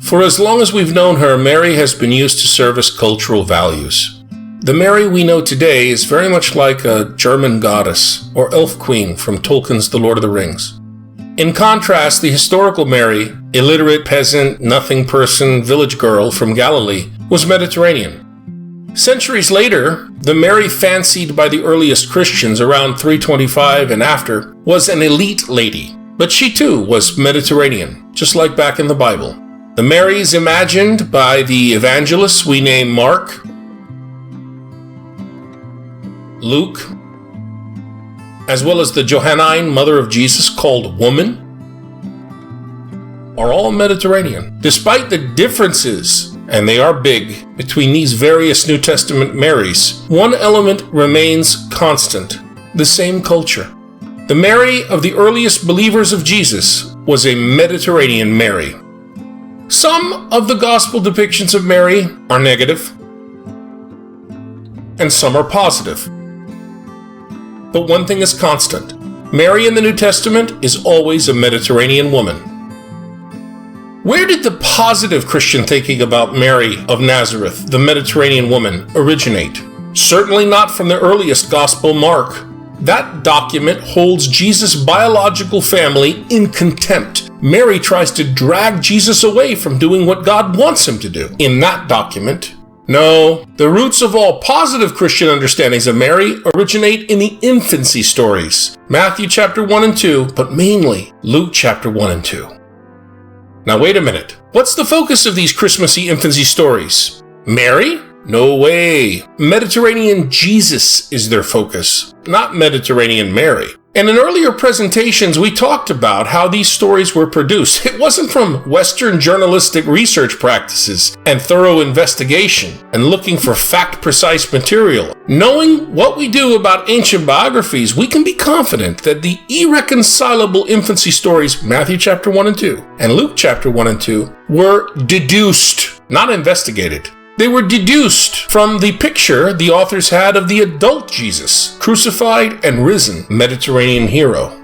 For as long as we've known her, Mary has been used to serve as cultural values. The Mary we know today is very much like a German goddess or elf queen from Tolkien's The Lord of the Rings. In contrast, the historical Mary, illiterate peasant, nothing person, village girl from Galilee, was Mediterranean. Centuries later, the Mary fancied by the earliest Christians around 325 and after was an elite lady, but she too was Mediterranean, just like back in the Bible. The Marys imagined by the evangelists we name Mark, Luke, as well as the Johannine mother of Jesus called woman, are all Mediterranean. Despite the differences, and they are big, between these various New Testament Marys, one element remains constant: the same culture. The Mary of the earliest believers of Jesus was a Mediterranean Mary. Some of the gospel depictions of Mary are negative, and some are positive. But one thing is constant: Mary in the New Testament is always a Mediterranean woman. Where did the positive Christian thinking about Mary of Nazareth, the Mediterranean woman, originate? Certainly not from the earliest Gospel, Mark. That document holds Jesus' biological family in contempt. Mary tries to drag Jesus away from doing what God wants him to do in that document. No, the roots of all positive Christian understandings of Mary originate in the infancy stories. Matthew chapter 1 and 2, but mainly Luke chapter 1 and 2. Now wait a minute. What's the focus of these Christmassy infancy stories? Mary? No way. Mediterranean Jesus is their focus, not Mediterranean Mary. And in earlier presentations, we talked about how these stories were produced. It wasn't from Western journalistic research practices and thorough investigation and looking for fact-precise material. Knowing what we do about ancient biographies, we can be confident that the irreconcilable infancy stories, Matthew chapter 1 and 2 and Luke chapter 1 and 2, were deduced, not investigated. They were deduced from the picture the authors had of the adult Jesus, crucified and risen Mediterranean hero.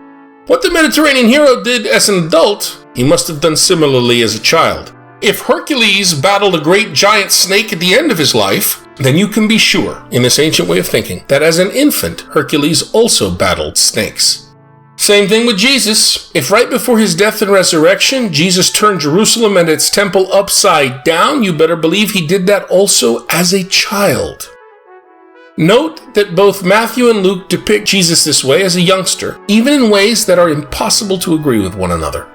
What the Mediterranean hero did as an adult, he must have done similarly as a child. If Hercules battled a great giant snake at the end of his life, then you can be sure, in this ancient way of thinking, that as an infant, Hercules also battled snakes. Same thing with Jesus. If right before his death and resurrection, Jesus turned Jerusalem and its temple upside down, you better believe he did that also as a child. Note that both Matthew and Luke depict Jesus this way as a youngster, even in ways that are impossible to agree with one another.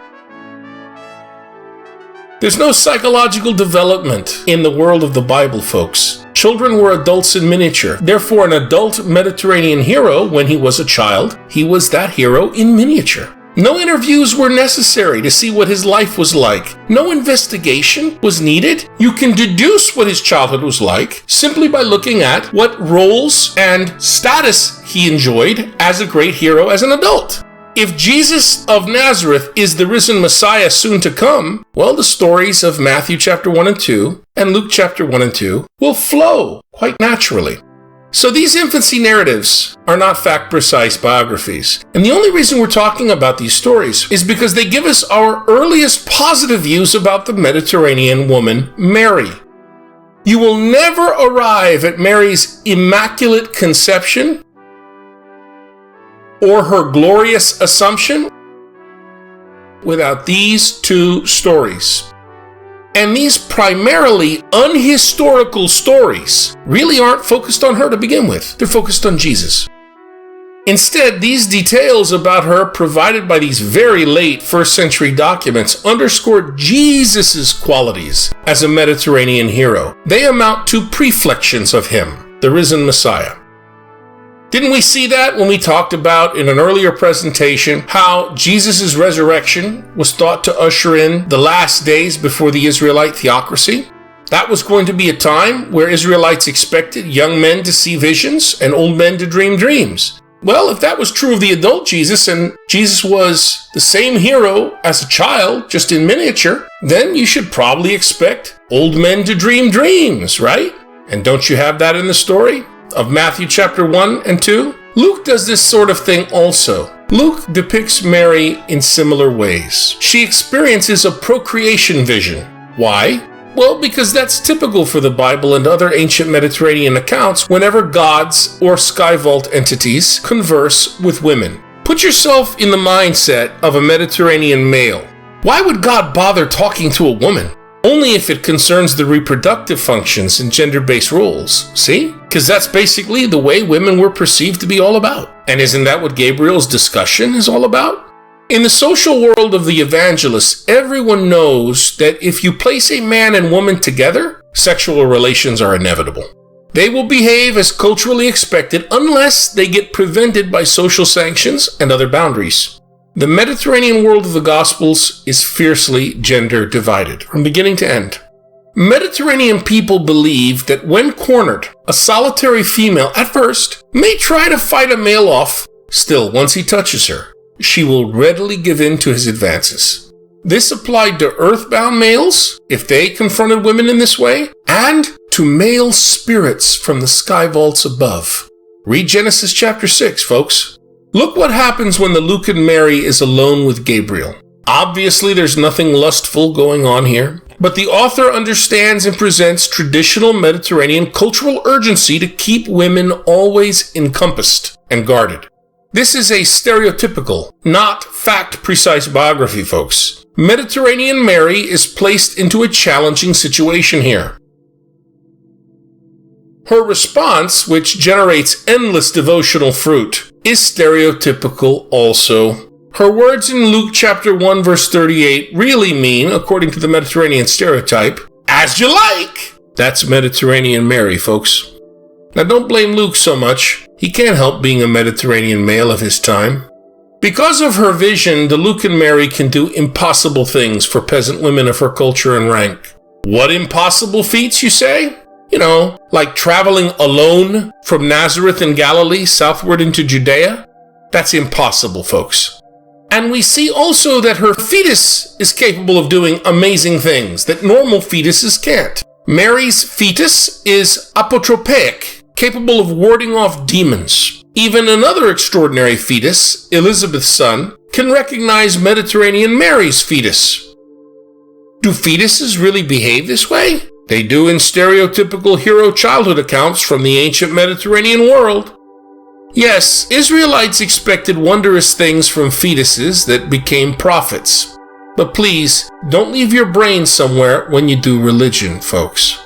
There's no psychological development in the world of the Bible, folks. Children were adults in miniature. Therefore, an adult Mediterranean hero, when he was a child, he was that hero in miniature. No interviews were necessary to see what his life was like. No investigation was needed. You can deduce what his childhood was like simply by looking at what roles and status he enjoyed as a great hero as an adult. If Jesus of Nazareth is the risen Messiah soon to come, well, the stories of Matthew chapter 1 and 2 and Luke chapter 1 and 2 will flow quite naturally. So these infancy narratives are not fact-precise biographies. And the only reason we're talking about these stories is because they give us our earliest positive views about the Mediterranean woman, Mary. You will never arrive at Mary's Immaculate Conception or her glorious Assumption without these two stories. And these primarily unhistorical stories really aren't focused on her to begin with. They're focused on Jesus. Instead, these details about her provided by these very late first century documents underscore Jesus' qualities as a Mediterranean hero. They amount to preflections of him, the risen Messiah. Didn't we see that when we talked about in an earlier presentation how Jesus' resurrection was thought to usher in the last days before the Israelite theocracy? That was going to be a time where Israelites expected young men to see visions and old men to dream dreams. Well, if that was true of the adult Jesus and Jesus was the same hero as a child, just in miniature, then you should probably expect old men to dream dreams, right? And don't you have that in the story of Matthew chapter 1 and 2? Luke does this sort of thing also. Luke depicts Mary in similar ways. She experiences a procreation vision. Why? Well, because that's typical for the Bible and other ancient Mediterranean accounts whenever gods or sky vault entities converse with women. Put yourself in the mindset of a Mediterranean male. Why would God bother talking to a woman? Only if it concerns the reproductive functions and gender-based roles. See? Because that's basically the way women were perceived to be all about. And isn't that what Gabriel's discussion is all about? In the social world of the evangelists, everyone knows that if you place a man and woman together, sexual relations are inevitable. They will behave as culturally expected unless they get prevented by social sanctions and other boundaries. The Mediterranean world of the Gospels is fiercely gender divided, from beginning to end. Mediterranean people believe that when cornered, a solitary female at first may try to fight a male off. Still, once he touches her, she will readily give in to his advances. This applied to earthbound males, if they confronted women in this way, and to male spirits from the sky vaults above. Read Genesis chapter 6, folks. Look what happens when the Lucan Mary is alone with Gabriel. Obviously, there's nothing lustful going on here, but the author understands and presents traditional Mediterranean cultural urgency to keep women always encompassed and guarded. This is a stereotypical, not fact-precise biography, folks. Mediterranean Mary is placed into a challenging situation here. Her response, which generates endless devotional fruit, is stereotypical also. Her words in Luke chapter 1 verse 38 really mean, according to the Mediterranean stereotype, as you like. That's Mediterranean Mary, folks. Now don't blame Luke so much. He can't help being a Mediterranean male of his time. Because of her vision, the Lucan Mary can do impossible things for peasant women of her culture and rank. What impossible feats, you say? You know, like traveling alone from Nazareth in Galilee southward into Judea? That's impossible, folks. And we see also that her fetus is capable of doing amazing things that normal fetuses can't. Mary's fetus is apotropaic, capable of warding off demons. Even another extraordinary fetus, Elizabeth's son, can recognize Mediterranean Mary's fetus. Do fetuses really behave this way? They do in stereotypical hero childhood accounts from the ancient Mediterranean world. Yes, Israelites expected wondrous things from fetuses that became prophets. But please, don't leave your brain somewhere when you do religion, folks.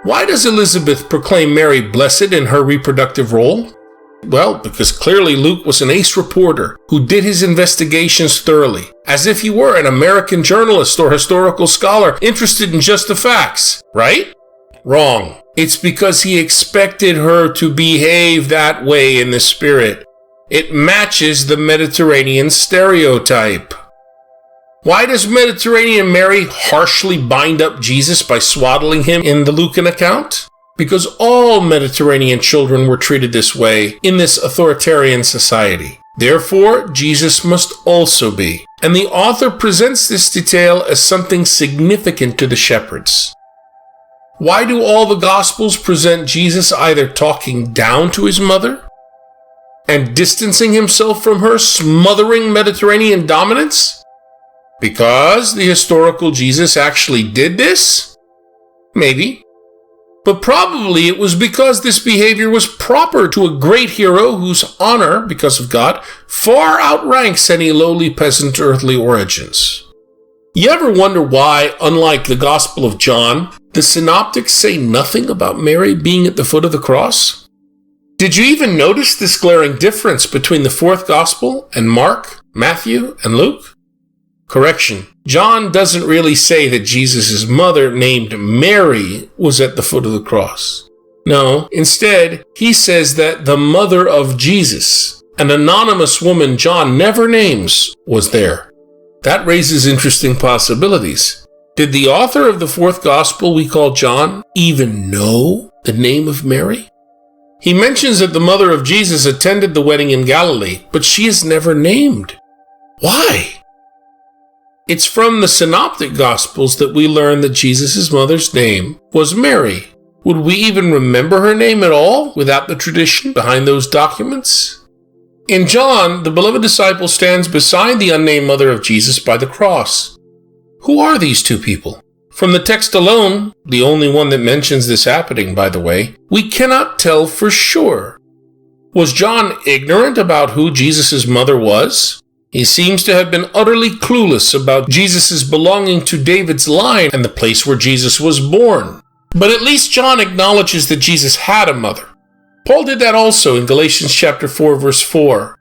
Why does Elizabeth proclaim Mary blessed in her reproductive role? Well, because clearly Luke was an ace reporter who did his investigations thoroughly, as if he were an American journalist or historical scholar interested in just the facts, right? Wrong. It's because he expected her to behave that way in the spirit. It matches the Mediterranean stereotype. Why does Mediterranean Mary harshly bind up Jesus by swaddling him in the Lucan account? Because all Mediterranean children were treated this way in this authoritarian society. Therefore, Jesus must also be. And the author presents this detail as something significant to the shepherds. Why do all the Gospels present Jesus either talking down to his mother and distancing himself from her, smothering Mediterranean dominance? Because the historical Jesus actually did this? Maybe. But probably it was because this behavior was proper to a great hero whose honor, because of God, far outranks any lowly peasant earthly origins. You ever wonder why, unlike the Gospel of John, the synoptics say nothing about Mary being at the foot of the cross? Did you even notice this glaring difference between the fourth Gospel and Mark, Matthew, and Luke? Correction. John doesn't really say that Jesus' mother, named Mary, was at the foot of the cross. No, instead, he says that the mother of Jesus, an anonymous woman John never names, was there. That raises interesting possibilities. Did the author of the fourth gospel we call John even know the name of Mary? He mentions that the mother of Jesus attended the wedding in Galilee, but she is never named. Why? It's from the synoptic gospels that we learn that Jesus' mother's name was Mary. Would we even remember her name at all without the tradition behind those documents? In John, the beloved disciple stands beside the unnamed mother of Jesus by the cross. Who are these two people? From the text alone, the only one that mentions this happening, by the way, we cannot tell for sure. Was John ignorant about who Jesus' mother was? He seems to have been utterly clueless about Jesus' belonging to David's line and the place where Jesus was born. But at least John acknowledges that Jesus had a mother. Paul did that also in Galatians chapter 4, verse 4.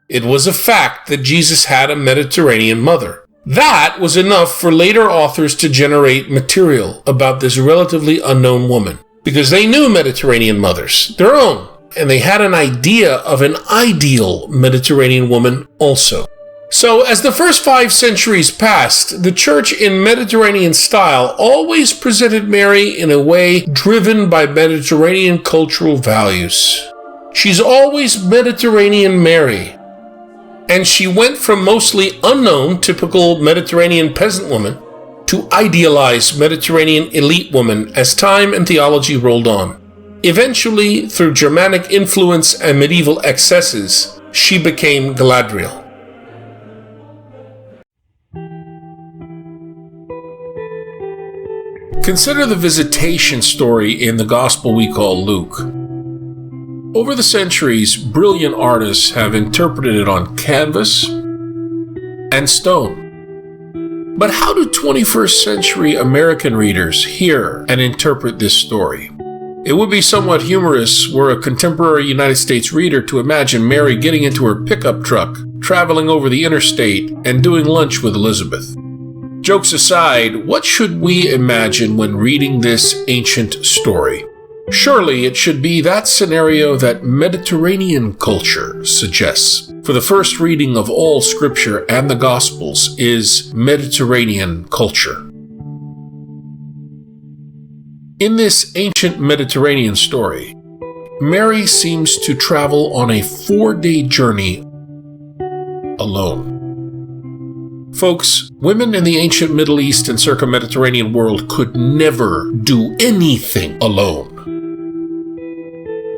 It was a fact that Jesus had a Mediterranean mother. That was enough for later authors to generate material about this relatively unknown woman, because they knew Mediterranean mothers, their own, and they had an idea of an ideal Mediterranean woman also. So, as the first 5 centuries passed, the church in Mediterranean style always presented Mary in a way driven by Mediterranean cultural values. She's always Mediterranean Mary. And she went from mostly unknown, typical Mediterranean peasant woman to idealized Mediterranean elite woman as time and theology rolled on. Eventually, through Germanic influence and medieval excesses, she became Galadriel. Consider the Visitation story in the Gospel we call Luke. Over the centuries, brilliant artists have interpreted it on canvas and stone. But how do 21st century American readers hear and interpret this story? It would be somewhat humorous were a contemporary United States reader to imagine Mary getting into her pickup truck, traveling over the interstate, and doing lunch with Elizabeth. Jokes aside, what should we imagine when reading this ancient story? Surely it should be that scenario that Mediterranean culture suggests. For the first reading of all Scripture and the Gospels is Mediterranean culture. In this ancient Mediterranean story, Mary seems to travel on a 4-day journey alone. Folks, women in the ancient Middle East and circum-Mediterranean world could never do anything alone.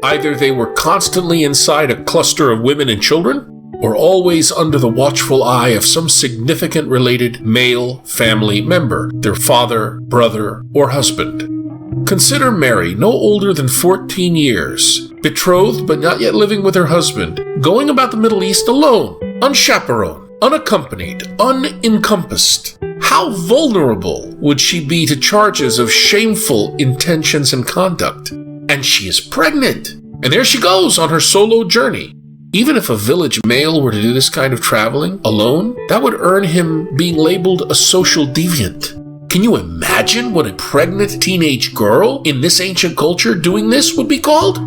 Either they were constantly inside a cluster of women and children, or always under the watchful eye of some significant related male family member, their father, brother, or husband. Consider Mary, no older than 14 years, betrothed but not yet living with her husband, going about the Middle East alone, unchaperoned, unaccompanied, unencompassed. How vulnerable would she be to charges of shameful intentions and conduct? And she is pregnant. And there she goes on her solo journey. Even if a village male were to do this kind of traveling alone, that would earn him being labeled a social deviant. Can you imagine what a pregnant teenage girl in this ancient culture doing this would be called?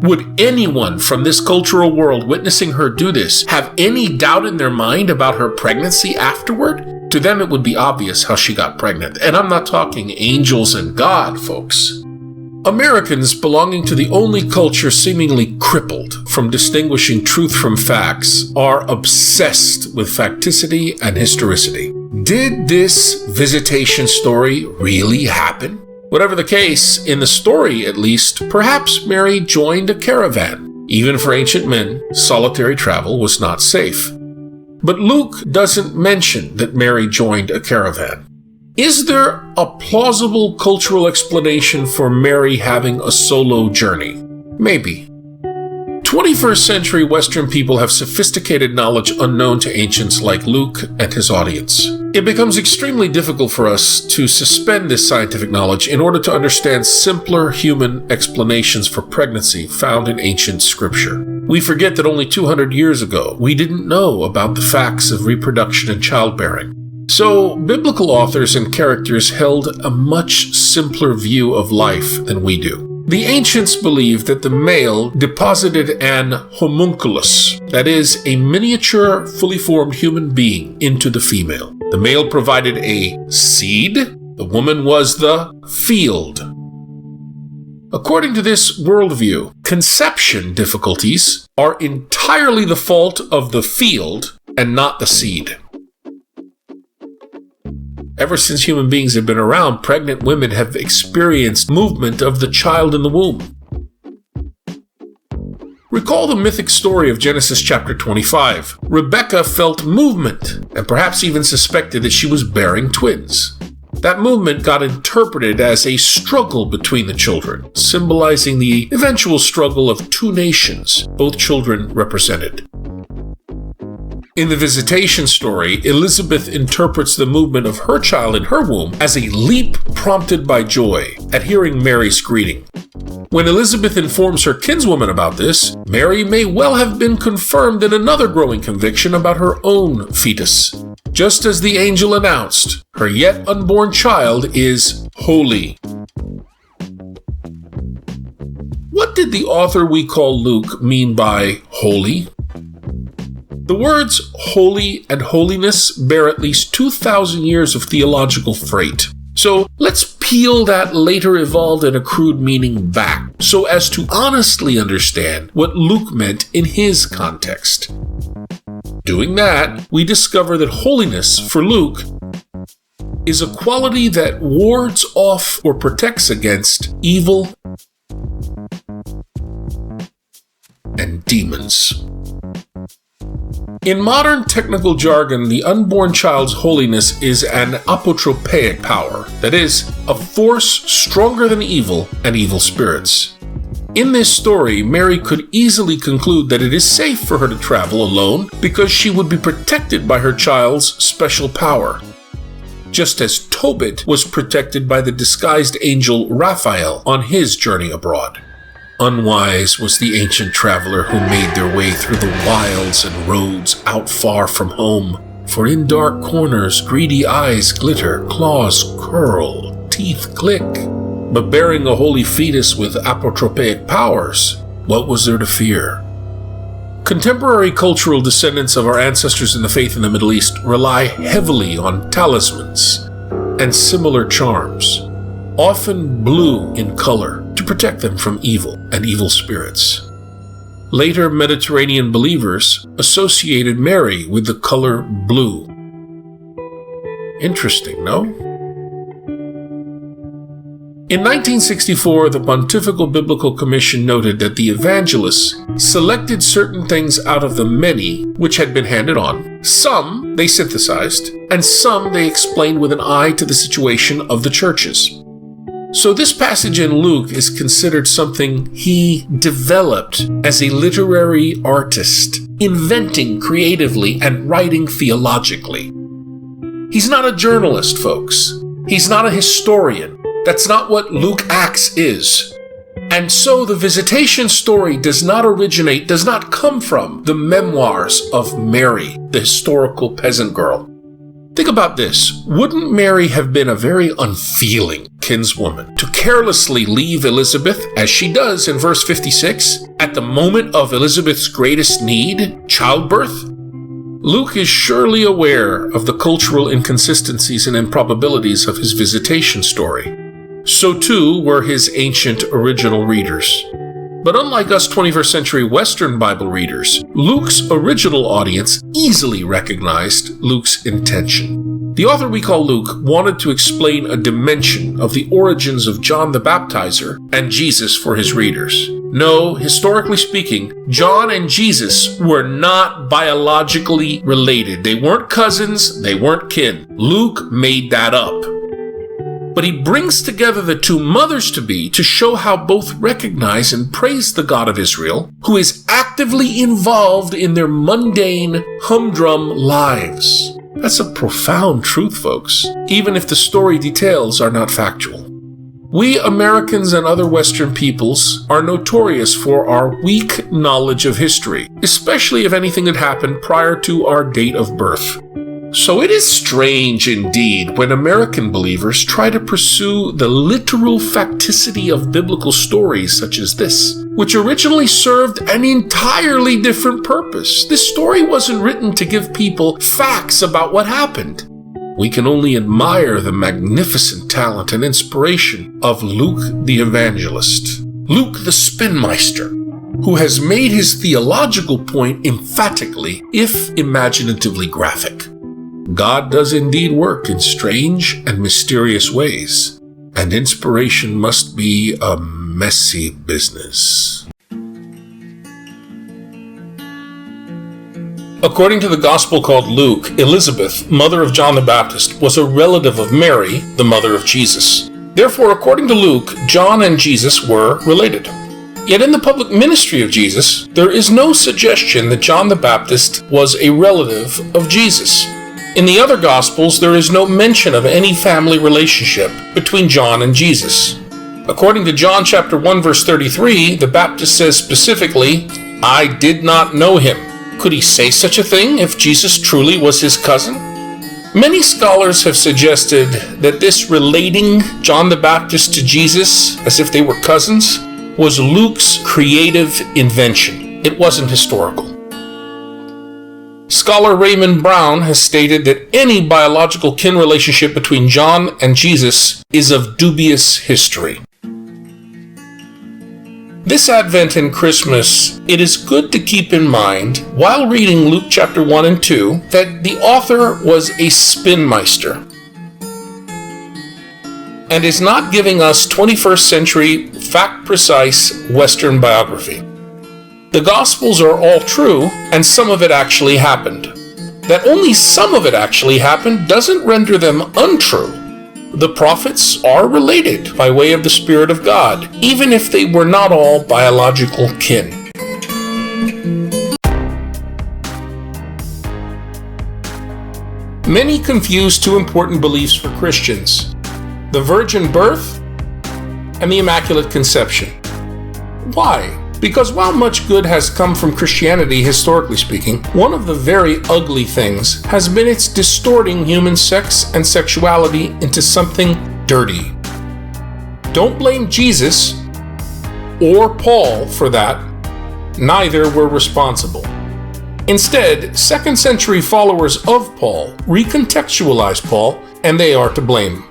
Would anyone from this cultural world witnessing her do this have any doubt in their mind about her pregnancy afterward? To them, it would be obvious how she got pregnant. And I'm not talking angels and God, folks. Americans belonging to the only culture seemingly crippled from distinguishing truth from facts are obsessed with facticity and historicity. Did this visitation story really happen? Whatever the case, in the story at least, perhaps Mary joined a caravan. Even for ancient men, solitary travel was not safe. But Luke doesn't mention that Mary joined a caravan. Is there a plausible cultural explanation for Mary having a solo journey? Maybe. 21st century Western people have sophisticated knowledge unknown to ancients like Luke and his audience. It becomes extremely difficult for us to suspend this scientific knowledge in order to understand simpler human explanations for pregnancy found in ancient scripture. We forget that only 200 years ago, we didn't know about the facts of reproduction and childbearing. So, biblical authors and characters held a much simpler view of life than we do. The ancients believed that the male deposited an homunculus, that is, a miniature, fully formed human being, into the female. The male provided a seed, the woman was the field. According to this worldview, conception difficulties are entirely the fault of the field and not the seed. Ever since human beings have been around, pregnant women have experienced movement of the child in the womb. Recall the mythic story of Genesis chapter 25. Rebekah felt movement, and perhaps even suspected that she was bearing twins. That movement got interpreted as a struggle between the children, symbolizing the eventual struggle of two nations, both children represented. In the Visitation story, Elizabeth interprets the movement of her child in her womb as a leap prompted by joy at hearing Mary's greeting. When Elizabeth informs her kinswoman about this, Mary may well have been confirmed in another growing conviction about her own fetus. Just as the angel announced, her yet unborn child is holy. What did the author we call Luke mean by holy? The words holy and holiness bear at least 2,000 years of theological freight. So let's peel that later evolved and accrued meaning back so as to honestly understand what Luke meant in his context. Doing that, we discover that holiness for Luke is a quality that wards off or protects against evil and demons. In modern technical jargon, the unborn child's holiness is an apotropaic power, that is, a force stronger than evil and evil spirits. In this story, Mary could easily conclude that it is safe for her to travel alone because she would be protected by her child's special power, just as Tobit was protected by the disguised angel Raphael on his journey abroad. Unwise was the ancient traveler who made their way through the wilds and roads out far from home, for in dark corners greedy eyes glitter, claws curl, teeth click. But bearing a holy fetus with apotropaic powers, what was there to fear? Contemporary cultural descendants of our ancestors in the faith in the Middle East rely heavily on talismans and similar charms, often blue in color, to protect them from evil and evil spirits. Later Mediterranean believers associated Mary with the color blue. Interesting, no? In 1964, the Pontifical Biblical Commission noted that the evangelists selected certain things out of the many which had been handed on. Some they synthesized, and some they explained with an eye to the situation of the churches. So this passage in Luke is considered something he developed as a literary artist, inventing creatively and writing theologically. He's not a journalist, folks. He's not a historian. That's not what Luke Acts is. And so the Visitation story does not come from the memoirs of Mary, the historical peasant girl. Think about this. Wouldn't Mary have been a very unfeeling kinswoman to carelessly leave Elizabeth, as she does in verse 56, at the moment of Elizabeth's greatest need, childbirth? Luke is surely aware of the cultural inconsistencies and improbabilities of his Visitation story. So too were his ancient original readers. But unlike us 21st century Western Bible readers, Luke's original audience easily recognized Luke's intention. The author we call Luke wanted to explain a dimension of the origins of John the Baptizer and Jesus for his readers. No, historically speaking, John and Jesus were not biologically related. They weren't cousins, they weren't kin. Luke made that up. But he brings together the two mothers-to-be to show how both recognize and praise the God of Israel, who is actively involved in their mundane, humdrum lives. That's a profound truth, folks, even if the story details are not factual. We Americans and other Western peoples are notorious for our weak knowledge of history, especially if anything had happened prior to our date of birth. So it is strange indeed when American believers try to pursue the literal facticity of biblical stories such as this, which originally served an entirely different purpose. This story wasn't written to give people facts about what happened. We can only admire the magnificent talent and inspiration of Luke the Evangelist, Luke the Spinmeister, who has made his theological point emphatically, if imaginatively graphic. God does indeed work in strange and mysterious ways, and inspiration must be a messy business. According to the Gospel called Luke, Elizabeth, mother of John the Baptist, was a relative of Mary, the mother of Jesus. Therefore, according to Luke, John and Jesus were related. Yet in the public ministry of Jesus, there is no suggestion that John the Baptist was a relative of Jesus. In the other Gospels, there is no mention of any family relationship between John and Jesus. According to John chapter 1 verse 33, the Baptist says specifically, "I did not know him." Could he say such a thing if Jesus truly was his cousin? Many scholars have suggested that this relating John the Baptist to Jesus as if they were cousins was Luke's creative invention. It wasn't historical. Scholar Raymond Brown has stated that any biological kin relationship between John and Jesus is of dubious history. This Advent and Christmas, it is good to keep in mind, while reading Luke chapter 1 and 2, that the author was a spinmeister and is not giving us 21st century, fact-precise Western biography. The Gospels are all true, and some of it actually happened. That only some of it actually happened doesn't render them untrue. The prophets are related by way of the Spirit of God, even if they were not all biological kin. Many confuse two important beliefs for Christians: the virgin birth and the Immaculate Conception. Why? Because while much good has come from Christianity, historically speaking, one of the very ugly things has been its distorting human sex and sexuality into something dirty. Don't blame Jesus or Paul for that. Neither were responsible. Instead, second century followers of Paul recontextualize Paul, and they are to blame.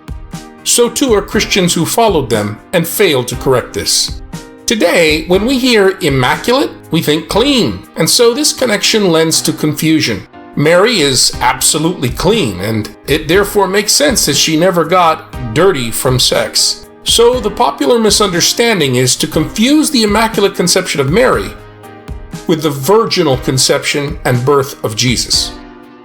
So too are Christians who followed them and failed to correct this. Today, when we hear immaculate, we think clean, and so this connection lends to confusion. Mary is absolutely clean, and it therefore makes sense that she never got dirty from sex. So the popular misunderstanding is to confuse the Immaculate Conception of Mary with the virginal conception and birth of Jesus.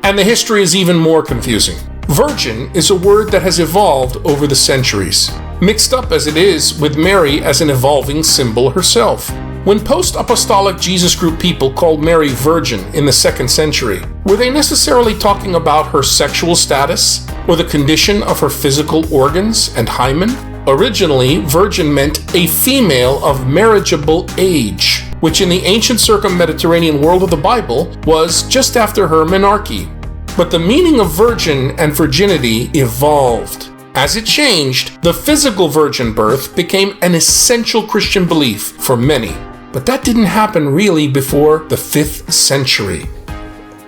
And the history is even more confusing. Virgin is a word that has evolved over the centuries, mixed up as it is with Mary as an evolving symbol herself. When post-apostolic Jesus group people called Mary virgin in the 2nd century, were they necessarily talking about her sexual status or the condition of her physical organs and hymen? Originally, virgin meant a female of marriageable age, which in the ancient circum-Mediterranean world of the Bible was just after her menarche. But the meaning of virgin and virginity evolved. As it changed, the physical virgin birth became an essential Christian belief for many. But that didn't happen really before the 5th century.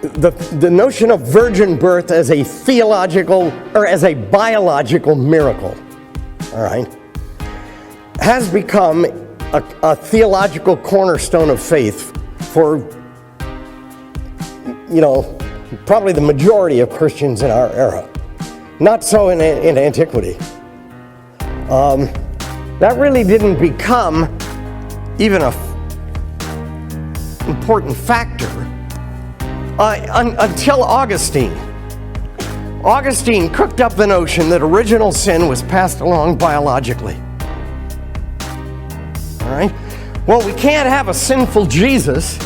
The notion of virgin birth as a theological or as a biological miracle, all right, has become a theological cornerstone of faith for, probably the majority of Christians in our era. Not so in antiquity. That really didn't become even an important factor until Augustine. Augustine cooked up the notion that original sin was passed along biologically. All right? Well, we can't have a sinful Jesus,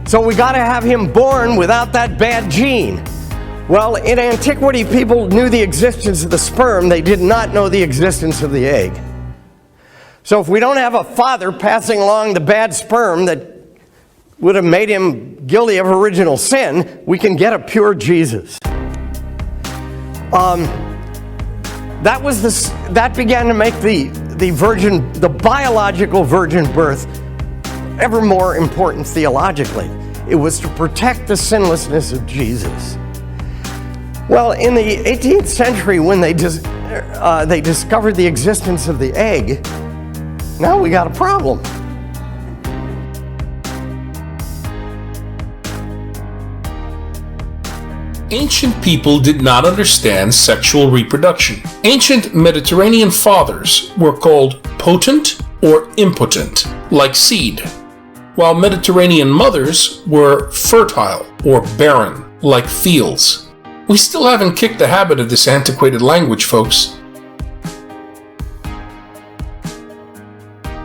so we got to have him born without that bad gene. Well, in antiquity, people knew the existence of the sperm. They did not know the existence of the egg. So if we don't have a father passing along the bad sperm that would have made him guilty of original sin, we can get a pure Jesus. That began to make the biological virgin birth ever more important theologically. It was to protect the sinlessness of Jesus. Well, in the 18th century, when they discovered the existence of the egg, now we got a problem. Ancient people did not understand sexual reproduction. Ancient Mediterranean fathers were called potent or impotent, like seed. while Mediterranean mothers were fertile or barren, like fields. We still haven't kicked the habit of this antiquated language, folks.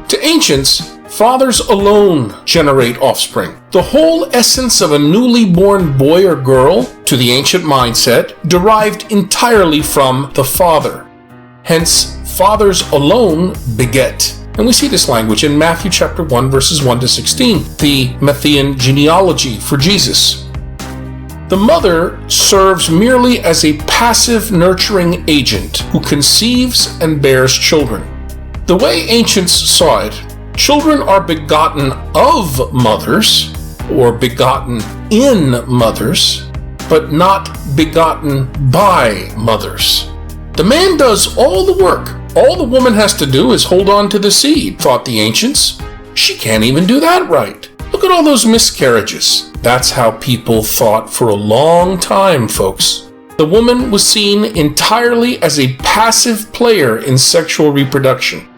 To ancients, fathers alone generate offspring. The whole essence of a newly born boy or girl, to the ancient mindset, derived entirely from the father. Hence, fathers alone beget. And we see this language in Matthew chapter 1, verses 1 to 16, the Matthean genealogy for Jesus. The mother serves merely as a passive nurturing agent who conceives and bears children. The way ancients saw it, children are begotten of mothers, or begotten in mothers, but not begotten by mothers. The man does all the work. All the woman has to do is hold on to the seed, thought the ancients. She can't even do that right. Look at all those miscarriages. That's how people thought for a long time, folks. The woman was seen entirely as a passive player in sexual reproduction.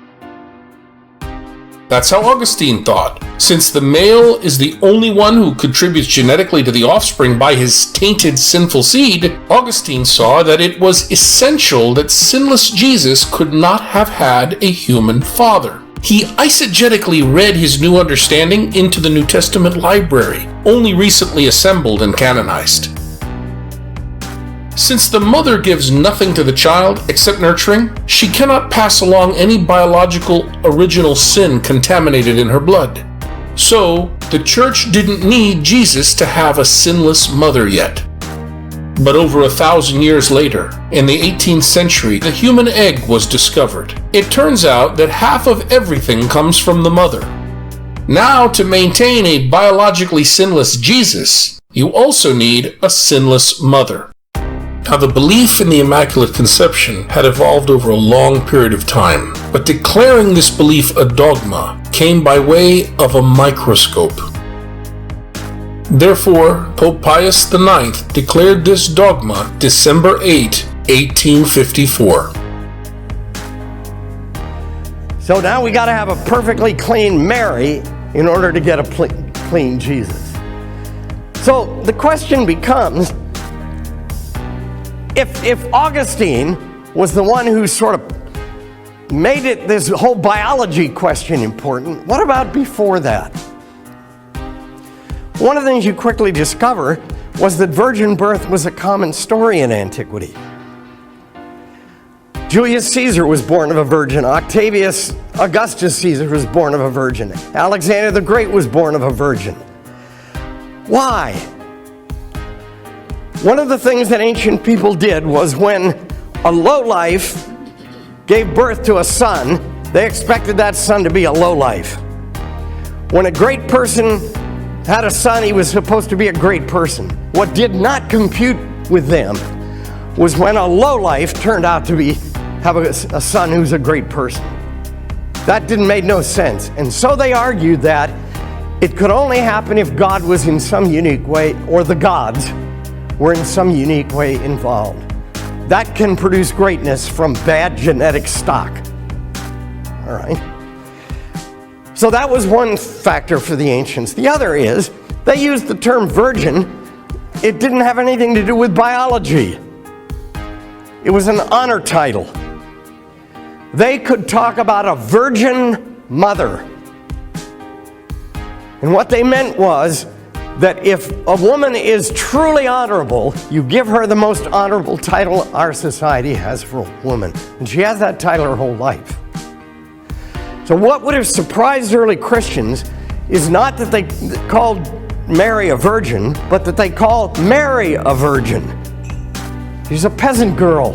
That's how Augustine thought. Since the male is the only one who contributes genetically to the offspring by his tainted sinful seed, Augustine saw that it was essential that sinless Jesus could not have had a human father. He eisegetically read his new understanding into the New Testament library, only recently assembled and canonized. Since the mother gives nothing to the child except nurturing, she cannot pass along any biological original sin contaminated in her blood. So, the church didn't need Jesus to have a sinless mother yet. But over 1,000 years later, in the 18th century, the human egg was discovered. It turns out that half of everything comes from the mother. Now, to maintain a biologically sinless Jesus, you also need a sinless mother. Now, the belief in the Immaculate Conception had evolved over a long period of time, but declaring this belief a dogma came by way of a microscope. Therefore, Pope Pius IX declared this dogma December 8, 1854. So now we got to have a perfectly clean Mary in order to get a clean Jesus. So the question becomes, if Augustine was the one who sort of made it this whole biology question important, what about before that? One of the things you quickly discover was that virgin birth was a common story in antiquity. Julius Caesar was born of a virgin. Augustus Caesar was born of a virgin. Alexander the Great was born of a virgin. Why? One of the things that ancient people did was when a lowlife gave birth to a son, they expected that son to be a lowlife. When a great person had a son, he was supposed to be a great person. What did not compute with them was when a lowlife turned out to have a son who's a great person. That didn't make no sense. And so they argued that it could only happen if God was in some unique way, or the gods were in some unique way involved. That can produce greatness from bad genetic stock. All right. So that was one factor for the ancients. The other is, they used the term virgin. It didn't have anything to do with biology. It was an honor title. They could talk about a virgin mother. And what they meant was that if a woman is truly honorable, you give her the most honorable title our society has for a woman. And she has that title her whole life. So what would have surprised early Christians is not that they called Mary a virgin, but that they called Mary a virgin. She's a peasant girl.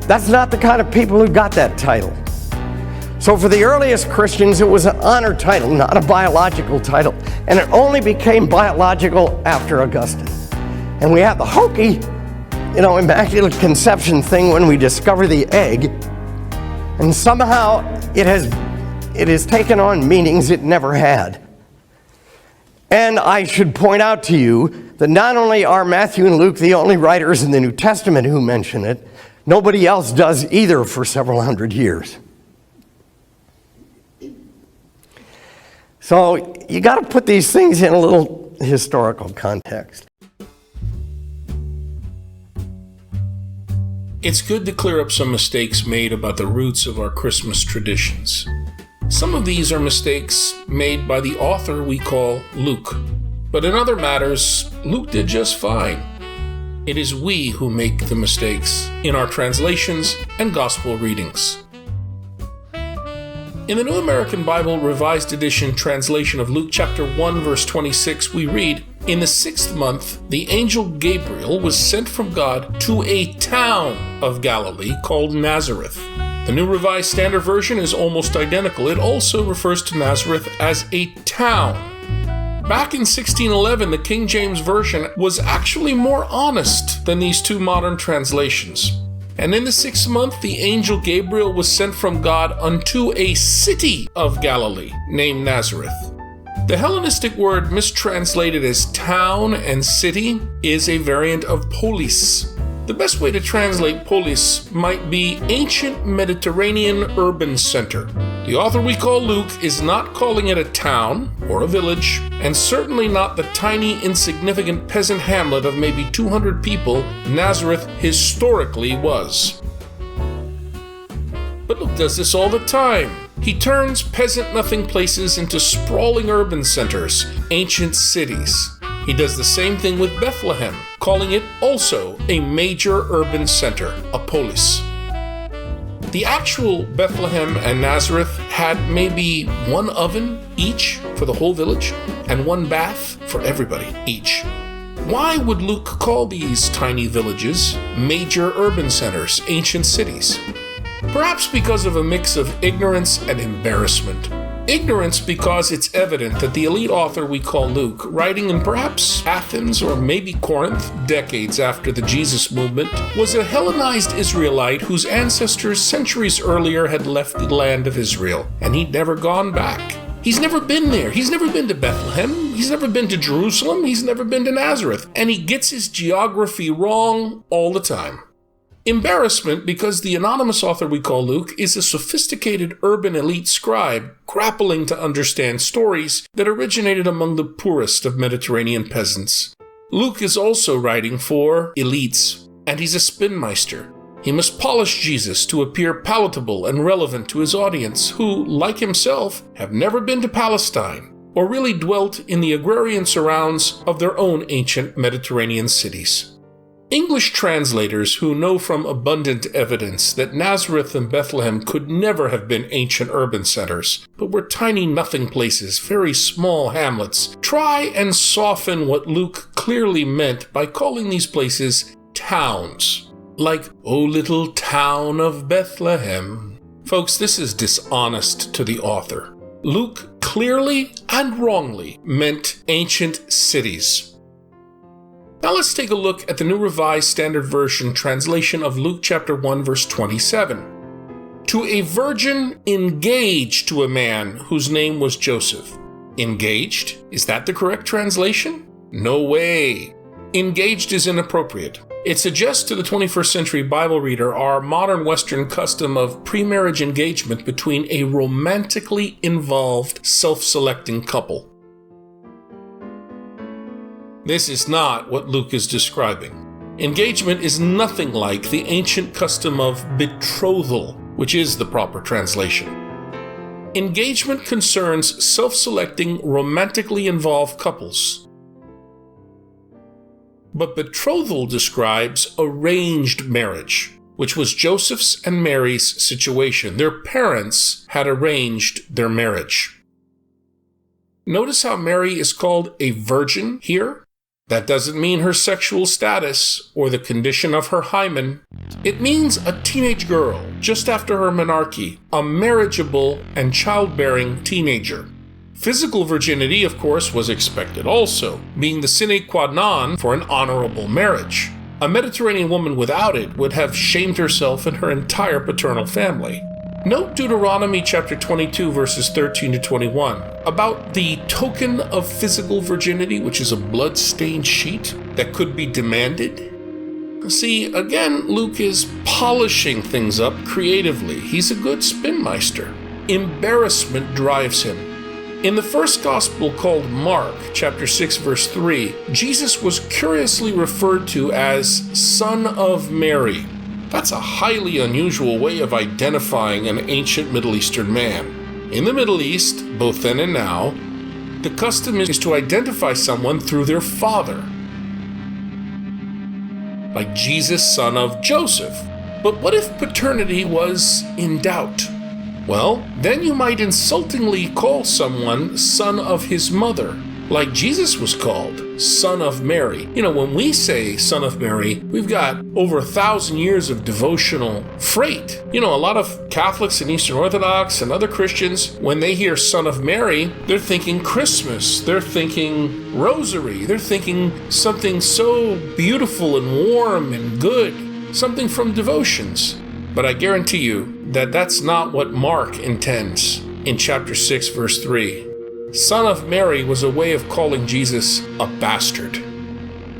That's not the kind of people who got that title. So for the earliest Christians, it was an honor title, not a biological title. And it only became biological after Augustine. And we have the hokey, Immaculate Conception thing when we discover the egg. And somehow it has taken on meanings it never had. And I should point out to you that not only are Matthew and Luke the only writers in the New Testament who mention it, nobody else does either for several hundred years. So you got to put these things in a little historical context. It's good to clear up some mistakes made about the roots of our Christmas traditions. Some of these are mistakes made by the author we call Luke. But in other matters, Luke did just fine. It is we who make the mistakes in our translations and gospel readings. In the New American Bible Revised Edition translation of Luke chapter 1 verse 26, we read, "In the 6th month, the angel Gabriel was sent from God to a town of Galilee called Nazareth." The New Revised Standard Version is almost identical. It also refers to Nazareth as a town. Back in 1611, the King James Version was actually more honest than these two modern translations. "And in the 6th month, the angel Gabriel was sent from God unto a city of Galilee, named Nazareth." The Hellenistic word mistranslated as town and city is a variant of polis. The best way to translate polis might be ancient Mediterranean urban center. The author we call Luke is not calling it a town or a village, and certainly not the tiny, insignificant peasant hamlet of maybe 200 people Nazareth historically was. But Luke does this all the time. He turns peasant-nothing places into sprawling urban centers, ancient cities. He does the same thing with Bethlehem, calling it also a major urban center, a polis. The actual Bethlehem and Nazareth had maybe one oven each for the whole village and one bath for everybody each. Why would Luke call these tiny villages major urban centers, ancient cities? Perhaps because of a mix of ignorance and embarrassment. Ignorance because it's evident that the elite author we call Luke, writing in perhaps Athens or maybe Corinth, decades after the Jesus movement, was a Hellenized Israelite whose ancestors centuries earlier had left the land of Israel, and he'd never gone back. He's never been there. He's never been to Bethlehem. He's never been to Jerusalem. He's never been to Nazareth. And he gets his geography wrong all the time. Embarrassment because the anonymous author we call Luke is a sophisticated urban elite scribe grappling to understand stories that originated among the poorest of Mediterranean peasants. Luke is also writing for elites, and he's a spinmeister. He must polish Jesus to appear palatable and relevant to his audience, who, like himself, have never been to Palestine or really dwelt in the agrarian surrounds of their own ancient Mediterranean cities. English translators who know from abundant evidence that Nazareth and Bethlehem could never have been ancient urban centers, but were tiny nothing places, very small hamlets, try and soften what Luke clearly meant by calling these places towns. Like, "O little town of Bethlehem." Folks, this is dishonest to the author. Luke clearly and wrongly meant ancient cities. Now let's take a look at the New Revised Standard Version translation of Luke chapter 1 verse 27. "To a virgin engaged to a man whose name was Joseph." Engaged? Is that the correct translation? No way. Engaged is inappropriate. It suggests to the 21st century Bible reader our modern Western custom of pre-marriage engagement between a romantically involved, self-selecting couple. This is not what Luke is describing. Engagement is nothing like the ancient custom of betrothal, which is the proper translation. Engagement concerns self-selecting, romantically involved couples. But betrothal describes arranged marriage, which was Joseph's and Mary's situation. Their parents had arranged their marriage. Notice how Mary is called a virgin here? That doesn't mean her sexual status or the condition of her hymen. It means a teenage girl, just after her menarche, a marriageable and childbearing teenager. Physical virginity, of course, was expected also, being the sine qua non for an honorable marriage. A Mediterranean woman without it would have shamed herself and her entire paternal family. Note Deuteronomy chapter 22 verses 13 to 21 about the token of physical virginity, which is a blood-stained sheet that could be demanded. See, again, Luke is polishing things up creatively. He's a good spinmeister. Embarrassment drives him. In the first gospel, called Mark, chapter 6, verse 3, Jesus was curiously referred to as Son of Mary. That's a highly unusual way of identifying an ancient Middle Eastern man. In the Middle East, both then and now, the custom is to identify someone through their father. Like Jesus, son of Joseph. But what if paternity was in doubt? Well, then you might insultingly call someone son of his mother, like Jesus was called, Son of Mary. When we say Son of Mary, we've got over 1,000 years of devotional freight. A lot of Catholics and Eastern Orthodox and other Christians, when they hear Son of Mary, they're thinking Christmas, they're thinking Rosary, they're thinking something so beautiful and warm and good, something from devotions. But I guarantee you that that's not what Mark intends in chapter 6, verse 3. Son of Mary was a way of calling Jesus a bastard.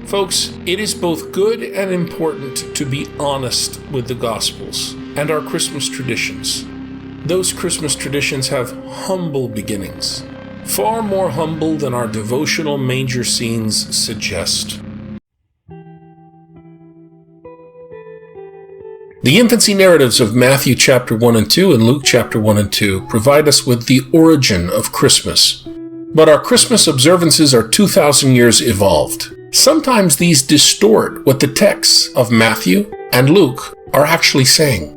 Folks, it is both good and important to be honest with the Gospels and our Christmas traditions. Those Christmas traditions have humble beginnings, far more humble than our devotional manger scenes suggest. The infancy narratives of Matthew chapter 1 and 2 and Luke chapter 1 and 2 provide us with the origin of Christmas. But our Christmas observances are 2,000 years evolved. Sometimes these distort what the texts of Matthew and Luke are actually saying.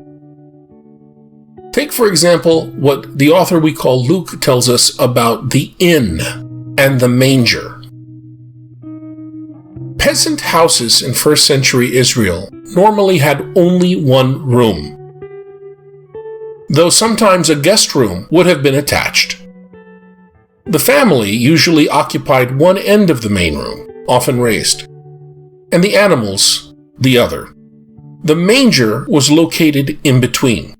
Take, for example, what the author we call Luke tells us about the inn and the manger. Peasant houses in first century Israel normally had only one room, though sometimes a guest room would have been attached. The family usually occupied one end of the main room, often raised, and the animals the other. The manger was located in between.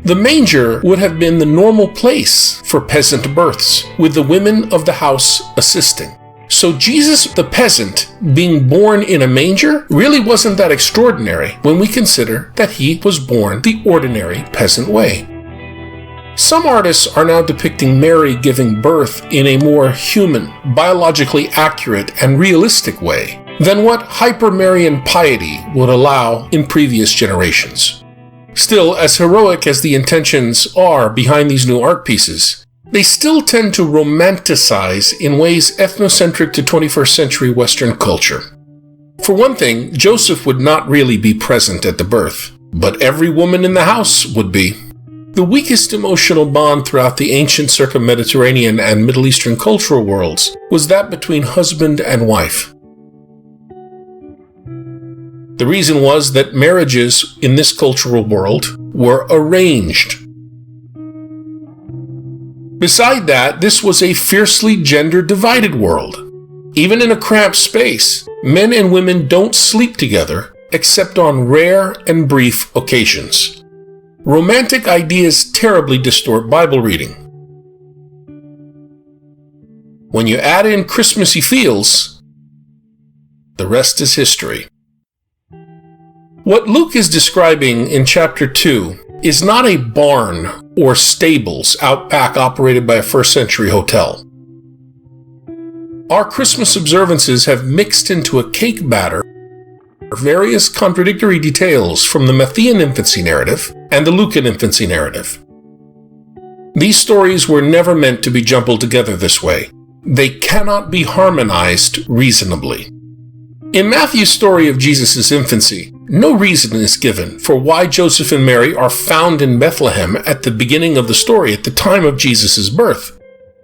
The manger would have been the normal place for peasant births, with the women of the house assisting. So Jesus the peasant being born in a manger really wasn't that extraordinary when we consider that he was born the ordinary peasant way. Some artists are now depicting Mary giving birth in a more human, biologically accurate, and realistic way than what hyper-Marian piety would allow in previous generations. Still, as heroic as the intentions are behind these new art pieces, they still tend to romanticize in ways ethnocentric to 21st century Western culture. For one thing, Joseph would not really be present at the birth, but every woman in the house would be. The weakest emotional bond throughout the ancient circum-Mediterranean and Middle Eastern cultural worlds was that between husband and wife. The reason was that marriages in this cultural world were arranged. Beside that, this was a fiercely gender-divided world. Even in a cramped space, men and women don't sleep together except on rare and brief occasions. Romantic ideas terribly distort Bible reading. When you add in Christmassy feels, the rest is history. What Luke is describing in chapter 2 is not a barn or stables out back operated by a first century hotel. Our Christmas observances have mixed into a cake batter various contradictory details from the Matthean infancy narrative and the Lucan infancy narrative. These stories were never meant to be jumbled together this way. They cannot be harmonized reasonably. In Matthew's story of Jesus' infancy, no reason is given for why Joseph and Mary are found in Bethlehem at the beginning of the story at the time of Jesus' birth.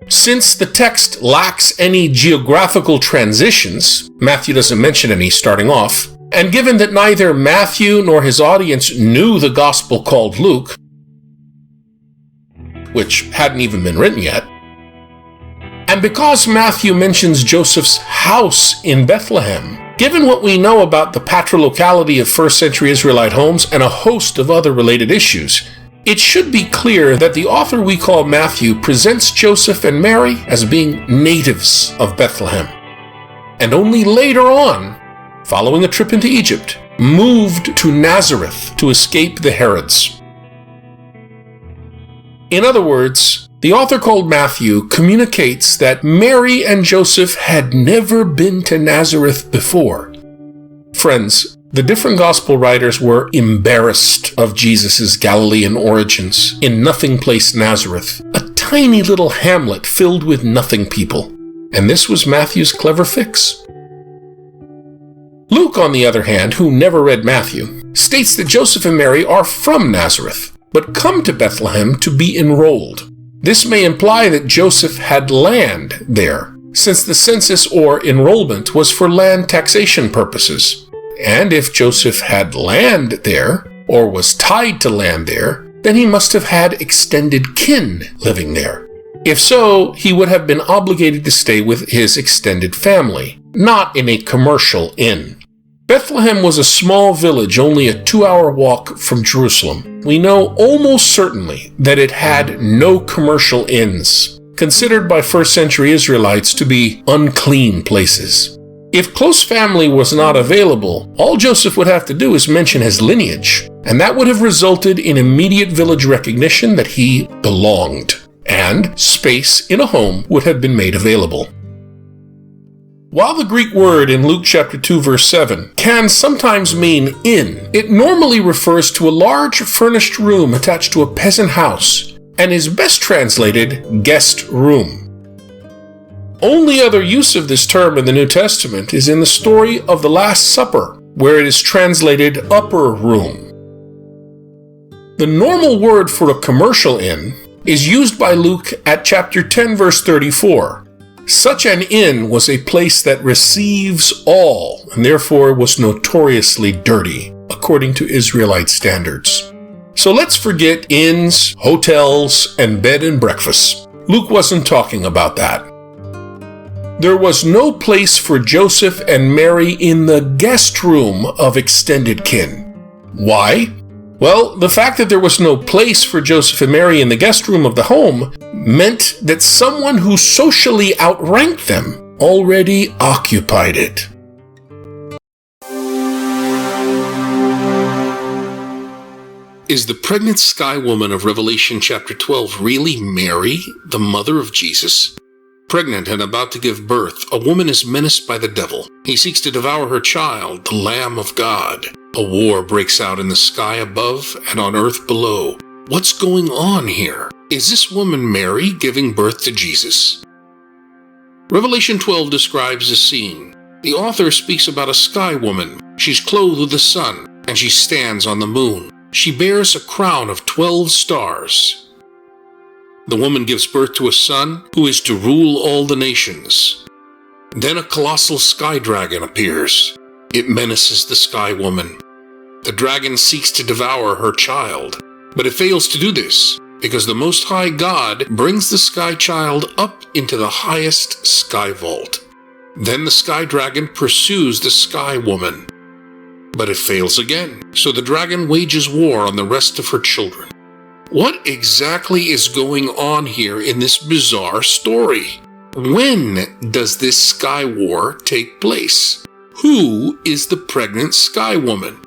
Since the text lacks any geographical transitions, Matthew doesn't mention any starting off, and given that neither Matthew nor his audience knew the gospel called Luke, which hadn't even been written yet, and because Matthew mentions Joseph's house in Bethlehem, given what we know about the patrilocality of first century Israelite homes and a host of other related issues, it should be clear that the author we call Matthew presents Joseph and Mary as being natives of Bethlehem, and only later on, following a trip into Egypt, moved to Nazareth to escape the Herods. In other words, The author called Matthew communicates that Mary and Joseph had never been to Nazareth before. Friends, the different gospel writers were embarrassed of Jesus' Galilean origins in Nothing Place Nazareth, a tiny little hamlet filled with nothing people. And this was Matthew's clever fix. Luke, on the other hand, who never read Matthew, states that Joseph and Mary are from Nazareth, but come to Bethlehem to be enrolled. This may imply that Joseph had land there, since the census or enrollment was for land taxation purposes. And if Joseph had land there, or was tied to land there, then he must have had extended kin living there. If so, he would have been obligated to stay with his extended family, not in a commercial inn. Bethlehem was a small village only a 2-hour walk from Jerusalem. We know almost certainly that it had no commercial inns, considered by first-century Israelites to be unclean places. If close family was not available, all Joseph would have to do is mention his lineage, and that would have resulted in immediate village recognition that he belonged, and space in a home would have been made available. While the Greek word in Luke chapter 2 verse 7 can sometimes mean inn, it normally refers to a large furnished room attached to a peasant house, and is best translated guest room. Only other use of this term in the New Testament is in the story of the Last Supper, where it is translated upper room. The normal word for a commercial inn is used by Luke at chapter 10 verse 34. Such an inn was a place that receives all, and therefore was notoriously dirty, according to Israelite standards. So let's forget inns, hotels, and bed and breakfasts. Luke wasn't talking about that. There was no place for Joseph and Mary in the guest room of extended kin. Why? Well, the fact that there was no place for Joseph and Mary in the guest room of the home meant that someone who socially outranked them already occupied it. Is the pregnant sky woman of Revelation chapter 12 really Mary, the mother of Jesus? Pregnant and about to give birth, a woman is menaced by the devil. He seeks to devour her child, the Lamb of God. A war breaks out in the sky above and on earth below. What's going on here? Is this woman Mary giving birth to Jesus? Revelation 12 describes the scene. The author speaks about a sky woman. She's clothed with the sun, and she stands on the moon. She bears a crown of 12 stars. The woman gives birth to a son who is to rule all the nations. Then a colossal sky dragon appears. It menaces the sky woman. The dragon seeks to devour her child, but it fails to do this because the Most High God brings the sky child up into the highest sky vault. Then the sky dragon pursues the sky woman, but it fails again, so the dragon wages war on the rest of her children. What exactly is going on here in this bizarre story? When does this sky war take place? Who is the pregnant sky woman?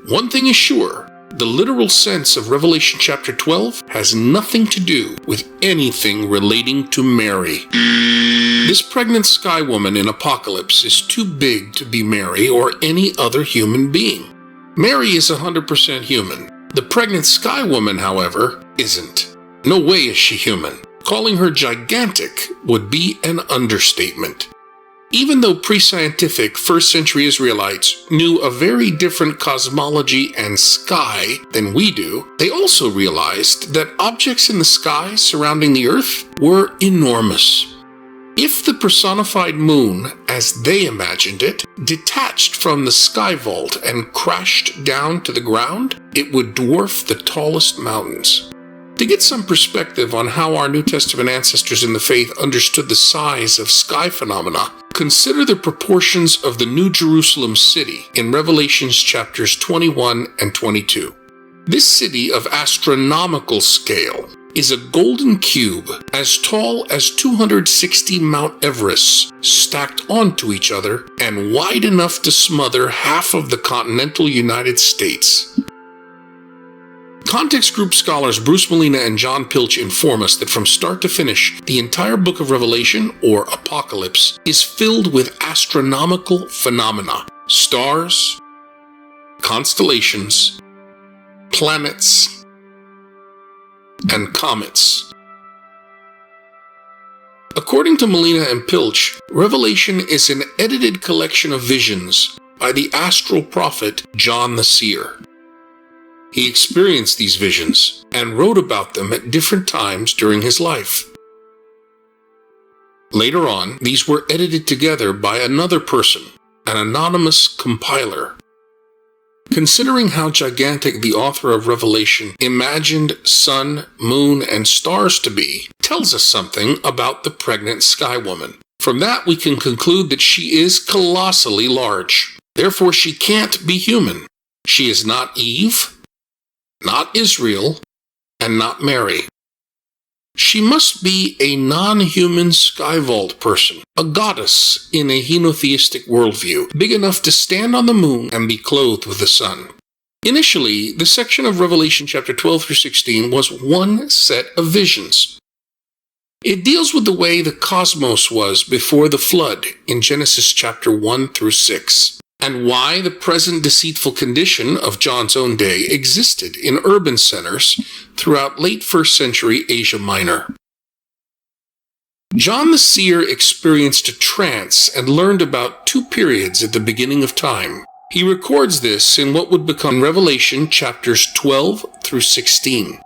One thing is sure, the literal sense of Revelation chapter 12 has nothing to do with anything relating to Mary. This pregnant sky woman in Apocalypse is too big to be Mary or any other human being. Mary is 100% human. The pregnant sky woman, however, isn't. No way is she human. Calling her gigantic would be an understatement. Even though pre-scientific first-century Israelites knew a very different cosmology and sky than we do, they also realized that objects in the sky surrounding the Earth were enormous. If the personified moon, as they imagined it, detached from the sky vault and crashed down to the ground, it would dwarf the tallest mountains. To get some perspective on how our New Testament ancestors in the faith understood the size of sky phenomena, consider the proportions of the New Jerusalem city in Revelations chapters 21 and 22. This city of astronomical scale is a golden cube as tall as 260 Mount Everests stacked onto each other and wide enough to smother half of the continental United States. Context group scholars Bruce Molina and John Pilch inform us that from start to finish, the entire book of Revelation, or Apocalypse, is filled with astronomical phenomena. Stars, constellations, planets, and comets. According to Molina and Pilch, Revelation is an edited collection of visions by the astral prophet John the Seer. He experienced these visions and wrote about them at different times during his life. Later on, these were edited together by another person, an anonymous compiler. Considering how gigantic the author of Revelation imagined sun, moon, and stars to be, tells us something about the pregnant sky woman. From that, we can conclude that she is colossally large. Therefore, she can't be human. She is not Eve, not Israel, and not Mary. She must be a non-human sky vault person, a goddess in a henotheistic worldview, big enough to stand on the moon and be clothed with the sun. Initially, the section of Revelation chapter 12 through 16 was one set of visions. It deals with the way the cosmos was before the flood in Genesis chapter 1 through 6. And why the present deceitful condition of John's own day existed in urban centers throughout late 1st century Asia Minor. John the Seer experienced a trance and learned about 2 periods at the beginning of time. He records this in what would become Revelation chapters 12 through 16.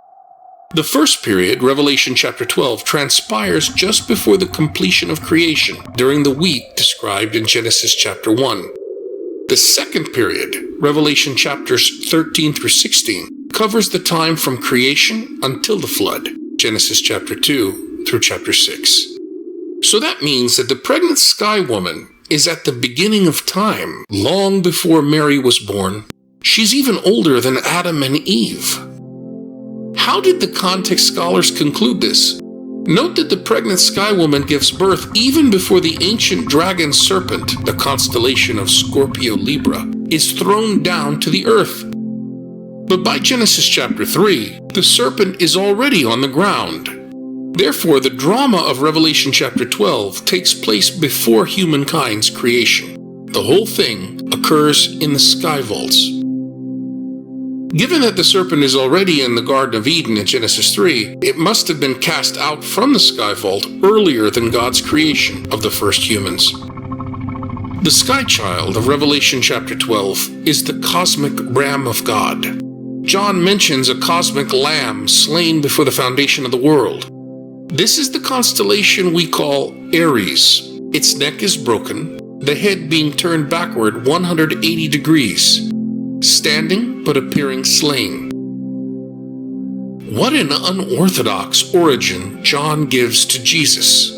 The first period, Revelation chapter 12, transpires just before the completion of creation, during the week described in Genesis chapter 1. The second period, Revelation chapters 13 through 16, covers the time from creation until the flood, Genesis chapter 2 through chapter 6. So that means that the pregnant sky woman is at the beginning of time, long before Mary was born. She's even older than Adam and Eve. How did the context scholars conclude this? Note that the pregnant sky woman gives birth even before the ancient dragon serpent, the constellation of Scorpio Libra, is thrown down to the earth. But by Genesis chapter 3, the serpent is already on the ground. Therefore, the drama of Revelation chapter 12 takes place before humankind's creation. The whole thing occurs in the sky vaults. Given that the serpent is already in the Garden of Eden in Genesis 3, it must have been cast out from the sky vault earlier than God's creation of the first humans. The sky child of Revelation chapter 12 is the cosmic ram of God. John mentions a cosmic lamb slain before the foundation of the world. This is the constellation we call Aries. Its neck is broken, the head being turned backward 180 degrees. Standing but appearing slain. What an unorthodox origin John gives to Jesus.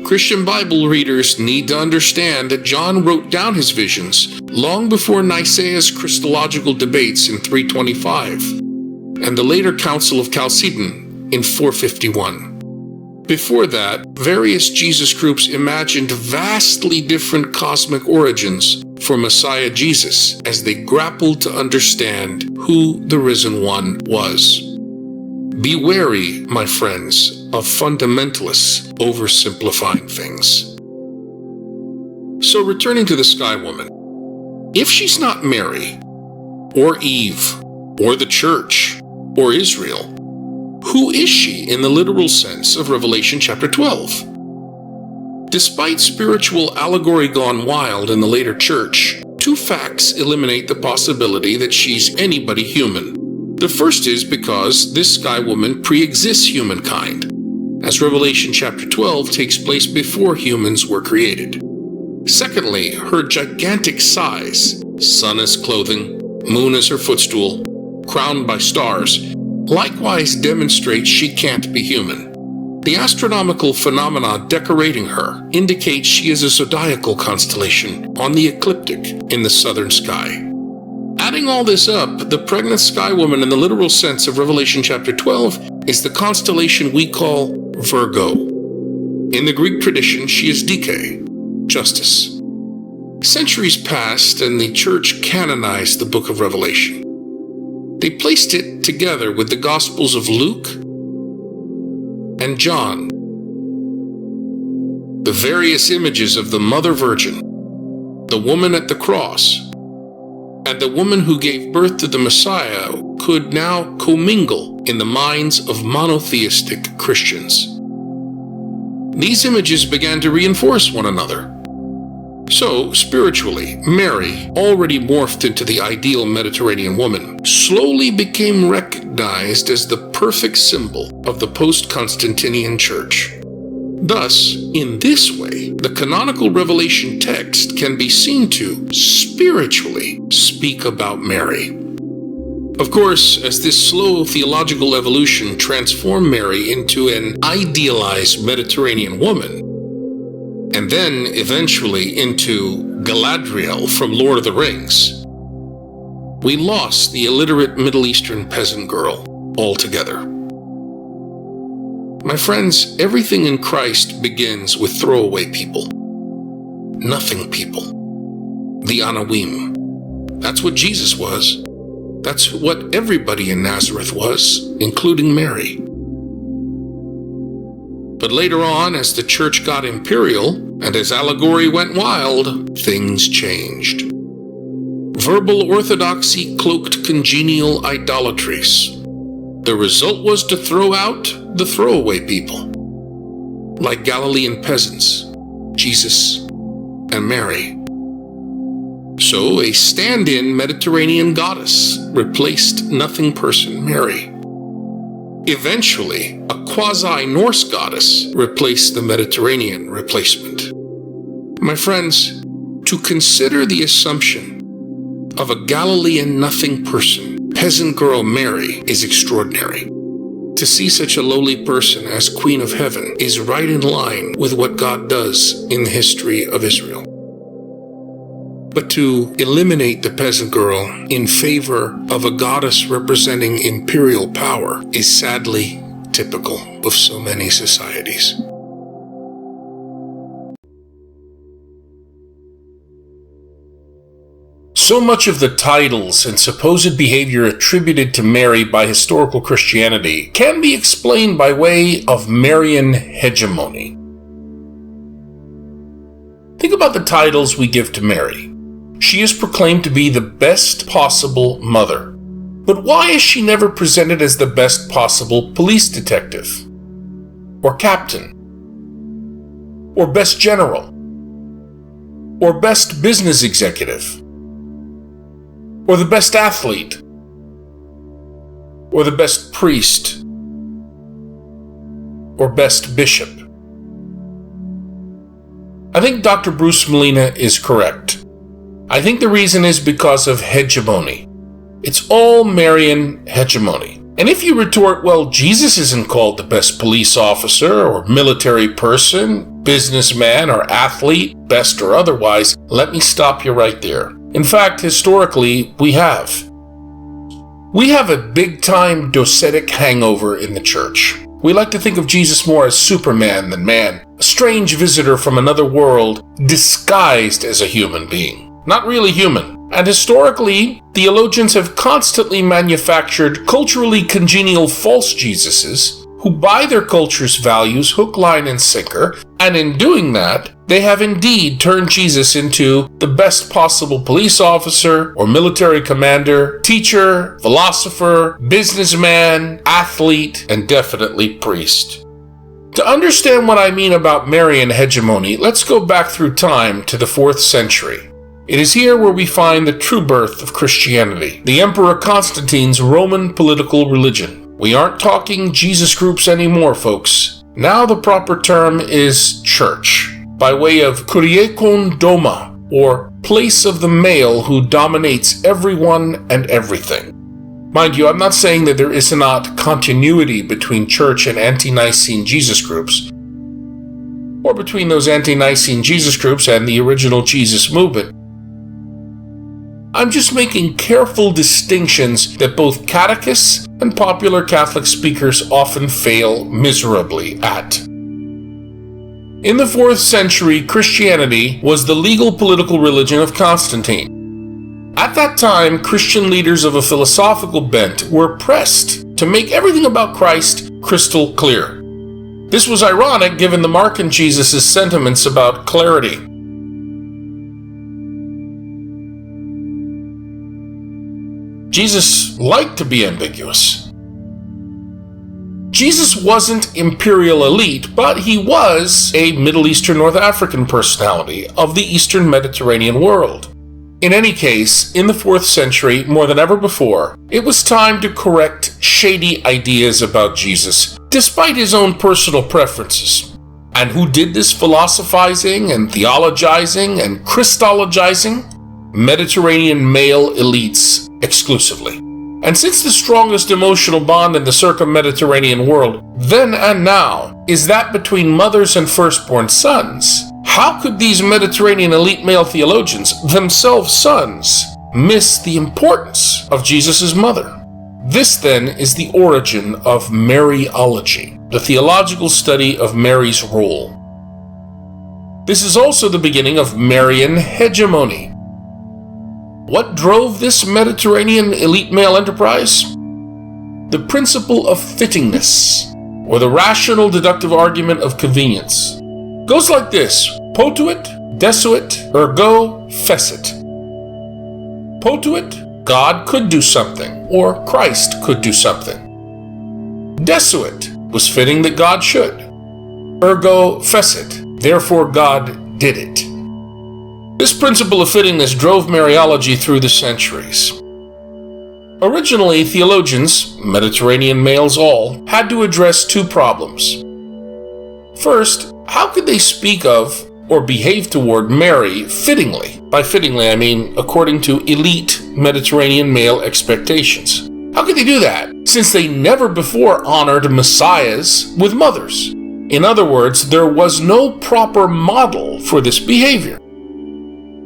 Christian Bible readers need to understand that John wrote down his visions long before Nicaea's Christological debates in 325 and the later Council of Chalcedon in 451. Before that, various Jesus groups imagined vastly different cosmic origins for Messiah Jesus as they grappled to understand who the Risen One was. Be wary, my friends, of fundamentalists oversimplifying things. So returning to the Sky Woman, if she's not Mary, or Eve, or the Church, or Israel, who is she in the literal sense of Revelation chapter 12? Despite spiritual allegory gone wild in the later church, 2 facts eliminate the possibility that she's anybody human. The first is because this sky woman pre-exists humankind, as Revelation chapter 12 takes place before humans were created. Secondly, her gigantic size, sun as clothing, moon as her footstool, crowned by stars, likewise demonstrates she can't be human. The astronomical phenomena decorating her indicate she is a zodiacal constellation on the ecliptic in the southern sky. Adding all this up, the pregnant sky woman in the literal sense of Revelation chapter 12 is the constellation we call Virgo. In the Greek tradition, she is Dike, justice. Centuries passed and the church canonized the book of Revelation. They placed it together with the Gospels of Luke and John. The various images of the Mother Virgin, the woman at the cross, and the woman who gave birth to the Messiah could now commingle in the minds of monotheistic Christians. These images began to reinforce one another. So, spiritually, Mary, already morphed into the ideal Mediterranean woman, slowly became recognized as the perfect symbol of the post-Constantinian Church. Thus, in this way, the canonical Revelation text can be seen to, spiritually, speak about Mary. Of course, as this slow theological evolution transformed Mary into an idealized Mediterranean woman, and then eventually into Galadriel from Lord of the Rings, we lost the illiterate Middle Eastern peasant girl altogether. My friends, everything in Christ begins with throwaway people. Nothing people. The Anawim. That's what Jesus was. That's what everybody in Nazareth was, including Mary. But later on, as the church got imperial, and as allegory went wild, things changed. Verbal orthodoxy cloaked congenial idolatries. The result was to throw out the throwaway people, like Galilean peasants, Jesus, and Mary. So a stand-in Mediterranean goddess replaced nothing person Mary. Eventually, a quasi-Norse goddess replaced the Mediterranean replacement. My friends, to consider the assumption of a Galilean nothing person, peasant girl Mary, is extraordinary. To see such a lowly person as Queen of Heaven is right in line with what God does in the history of Israel. But to eliminate the peasant girl in favor of a goddess representing imperial power is sadly typical of so many societies. So much of the titles and supposed behavior attributed to Mary by historical Christianity can be explained by way of Marian hegemony. Think about the titles we give to Mary. She is proclaimed to be the best possible mother. But why is she never presented as the best possible police detective? Or captain? Or best general? Or best business executive? Or the best athlete? Or the best priest? Or best bishop? I think Dr. Bruce Molina is correct. I think the reason is because of hegemony. It's all Marian hegemony. And if you retort, well, Jesus isn't called the best police officer or military person, businessman or athlete, best or otherwise, let me stop you right there. In fact, historically, we have. We have a big-time docetic hangover in the church. We like to think of Jesus more as Superman than man, a strange visitor from another world disguised as a human being. Not really human. And historically, theologians have constantly manufactured culturally congenial false Jesuses who buy their culture's values hook, line, and sinker, and in doing that, they have indeed turned Jesus into the best possible police officer or military commander, teacher, philosopher, businessman, athlete, and definitely priest. To understand what I mean about Marian hegemony, let's go back through time to the 4th century. It is here where we find the true birth of Christianity, the Emperor Constantine's Roman political religion. We aren't talking Jesus groups anymore, folks. Now the proper term is church, by way of kuriekon doma, or place of the male who dominates everyone and everything. Mind you, I'm not saying that there is not continuity between church and ante-Nicene Jesus groups, or between those ante-Nicene Jesus groups and the original Jesus movement. I'm just making careful distinctions that both catechists and popular Catholic speakers often fail miserably at. In the 4th century, Christianity was the legal political religion of Constantine. At that time, Christian leaders of a philosophical bent were pressed to make everything about Christ crystal clear. This was ironic given the mark in Jesus' sentiments about clarity. Jesus liked to be ambiguous. Jesus wasn't imperial elite, but he was a Middle Eastern North African personality of the Eastern Mediterranean world. In any case, in the 4th century, more than ever before, it was time to correct shady ideas about Jesus, despite his own personal preferences. And who did this philosophizing and theologizing and Christologizing? Mediterranean male elites exclusively. And since the strongest emotional bond in the circum-Mediterranean world, then and now, is that between mothers and firstborn sons, how could these Mediterranean elite male theologians, themselves sons, miss the importance of Jesus' mother? This, then, is the origin of Mariology, the theological study of Mary's role. This is also the beginning of Marian Hegemony. What drove this Mediterranean elite male enterprise? The principle of fittingness, or the rational deductive argument of convenience. Goes like this: potuit, desuit, ergo fecit. Potuit, God could do something, or Christ could do something. Desuit, was fitting that God should. Ergo fecit, therefore God did it. This principle of fittingness drove Mariology through the centuries. Originally, theologians, Mediterranean males all, had to address two problems. First, how could they speak of or behave toward Mary fittingly? By fittingly, I mean according to elite Mediterranean male expectations. How could they do that, since they never before honored messiahs with mothers? In other words, there was no proper model for this behavior.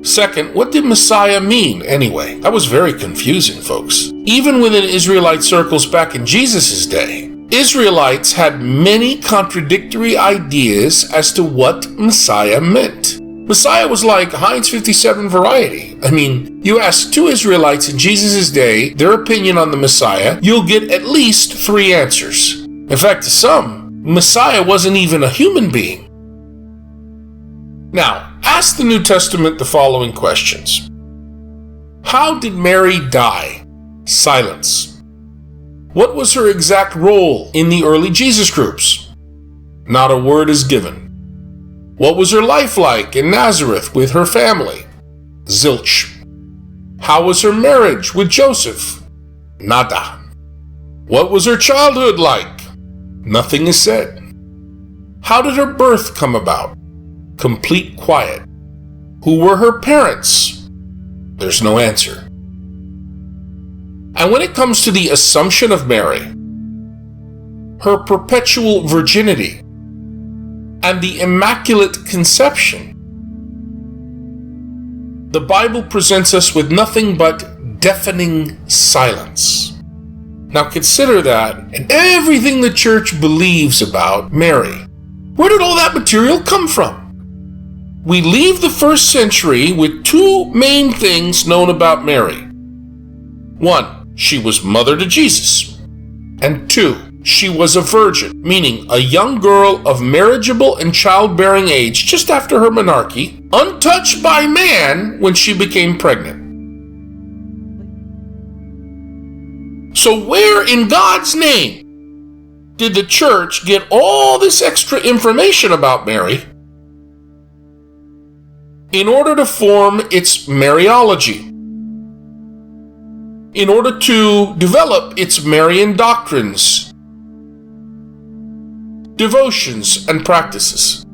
Second, what did Messiah mean anyway? That was very confusing, folks. Even within Israelite circles back in Jesus' day, Israelites had many contradictory ideas as to what Messiah meant. Messiah was like Heinz 57 variety. I mean, you ask two Israelites in Jesus' day their opinion on the Messiah, you'll get at least 3 answers. In fact, to some, Messiah wasn't even a human being. Now, ask the New Testament the following questions. How did Mary die? Silence. What was her exact role in the early Jesus groups? Not a word is given. What was her life like in Nazareth with her family? Zilch. How was her marriage with Joseph? Nada. What was her childhood like? Nothing is said. How did her birth come about? Complete quiet. Who were her parents? There's no answer. And when it comes to the Assumption of Mary, her perpetual virginity, and the Immaculate Conception, the Bible presents us with nothing but deafening silence. Now consider that and everything the Church believes about Mary. Where did all that material come from? We leave the 1st century with 2 main things known about Mary. 1, she was mother to Jesus. And 2, she was a virgin, meaning a young girl of marriageable and childbearing age just after her menarche, untouched by man when she became pregnant. So where in God's name did the Church get all this extra information about Mary in order to form its Mariology, in order to develop its Marian doctrines, devotions, and practices?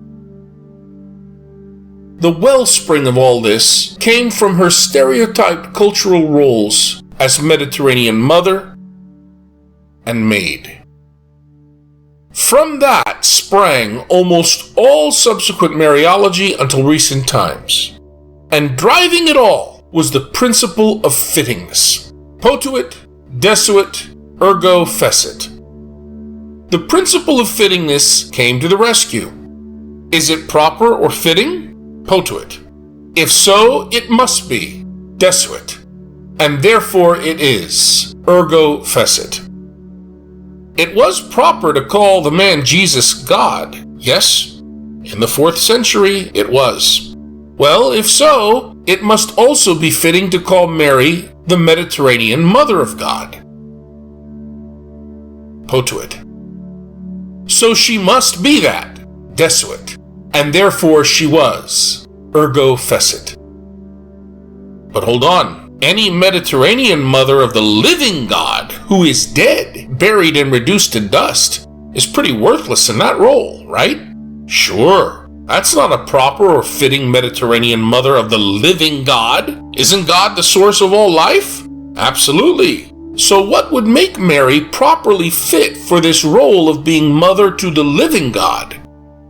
The wellspring of all this came from her stereotyped cultural roles as Mediterranean mother and maid. From that sprang almost all subsequent Mariology until recent times. And driving it all was the principle of fittingness. Potuit, desuit, ergo fecit. The principle of fittingness came to the rescue. Is it proper or fitting? Potuit. If so, it must be desuit. and therefore it is, ergo fecit. It was proper to call the man Jesus God, yes? In the 4th century, it was. Well, if so, it must also be fitting to call Mary the Mediterranean Mother of God. Potuit. So she must be that, desuit, and therefore she was, ergo fecit. But hold on. Any Mediterranean mother of the living God who is dead, buried and reduced to dust, is pretty worthless in that role, right? Sure, that's not a proper or fitting Mediterranean mother of the living God. Isn't God the source of all life? Absolutely. So what would make Mary properly fit for this role of being mother to the living God?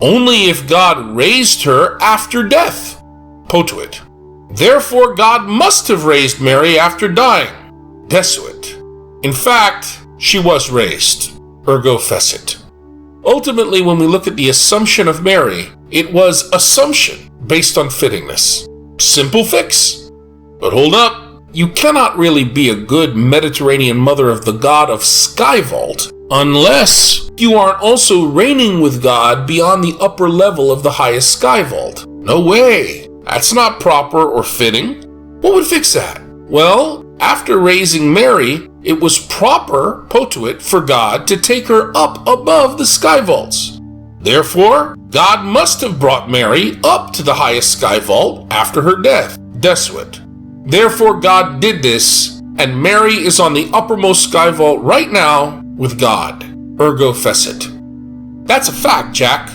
Only if God raised her after death. Potuit. Therefore, God must have raised Mary after dying. Desuit. In fact, she was raised. Ergo fecit. Ultimately, when we look at the Assumption of Mary, it was assumption based on fittingness. Simple fix. But hold up. You cannot really be a good Mediterranean mother of the God of Skyvault unless you aren't also reigning with God beyond the upper level of the highest Skyvault. No way. That's not proper or fitting. What would fix that? Well, after raising Mary, it was proper, potuit, for God to take her up above the sky vaults. Therefore, God must have brought Mary up to the highest sky vault after her death, desuit. Therefore, God did this, and Mary is on the uppermost sky vault right now with God, ergo fecit. That's a fact, Jack.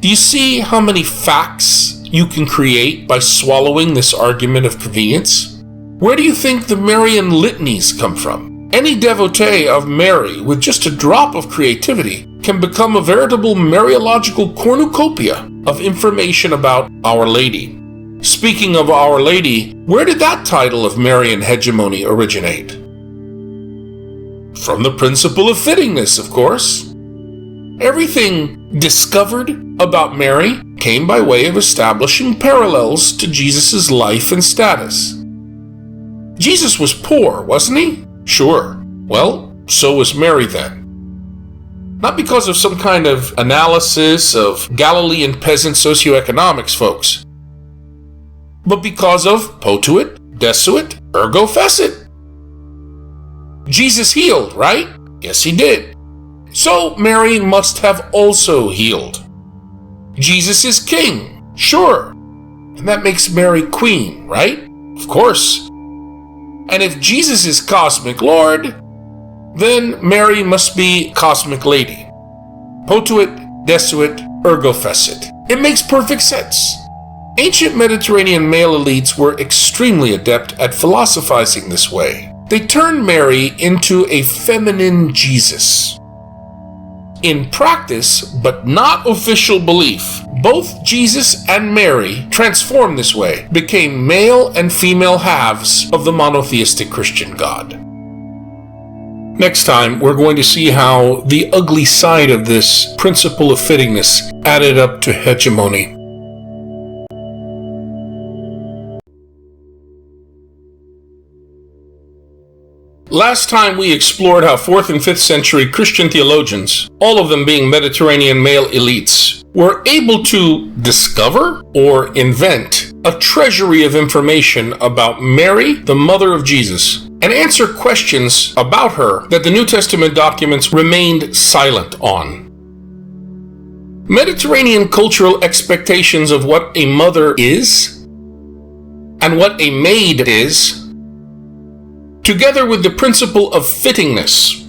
Do you see how many facts you can create by swallowing this argument of convenience? Where do you think the Marian litanies come from? Any devotee of Mary with just a drop of creativity can become a veritable Mariological cornucopia of information about Our Lady. Speaking of Our Lady, where did that title of Marian Hegemony originate? From the principle of fittingness, of course. Everything discovered about Mary came by way of establishing parallels to Jesus' life and status. Jesus was poor, wasn't he? Sure. Well, so was Mary then. Not because of some kind of analysis of Galilean peasant socioeconomics, folks, but because of potuit, desuit, ergo fecit. Jesus healed, right? Yes, he did. So Mary must have also healed. Jesus is king, sure. And that makes Mary queen, right? Of course. And if Jesus is cosmic Lord, then Mary must be cosmic lady. Potuit, desuit, ergo fecit. It makes perfect sense. Ancient Mediterranean male elites were extremely adept at philosophizing this way. They turned Mary into a feminine Jesus. In practice, but not official belief, both Jesus and Mary transformed this way, became male and female halves of the monotheistic Christian God. Next time, we're going to see how the ugly side of this principle of fittingness added up to hegemony. Last time we explored how 4th and 5th century Christian theologians, all of them being Mediterranean male elites, were able to discover or invent a treasury of information about Mary, the mother of Jesus, and answer questions about her that the New Testament documents remained silent on. Mediterranean cultural expectations of what a mother is and what a maid is, together with the principle of fittingness,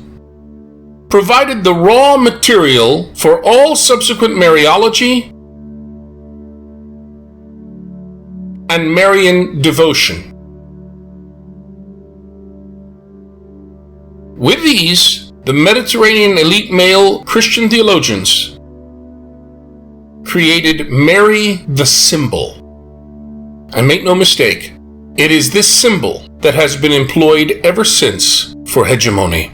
provided the raw material for all subsequent Mariology and Marian devotion. With these, the Mediterranean elite male Christian theologians created Mary the symbol. And make no mistake, it is this symbol that has been employed ever since for hegemony.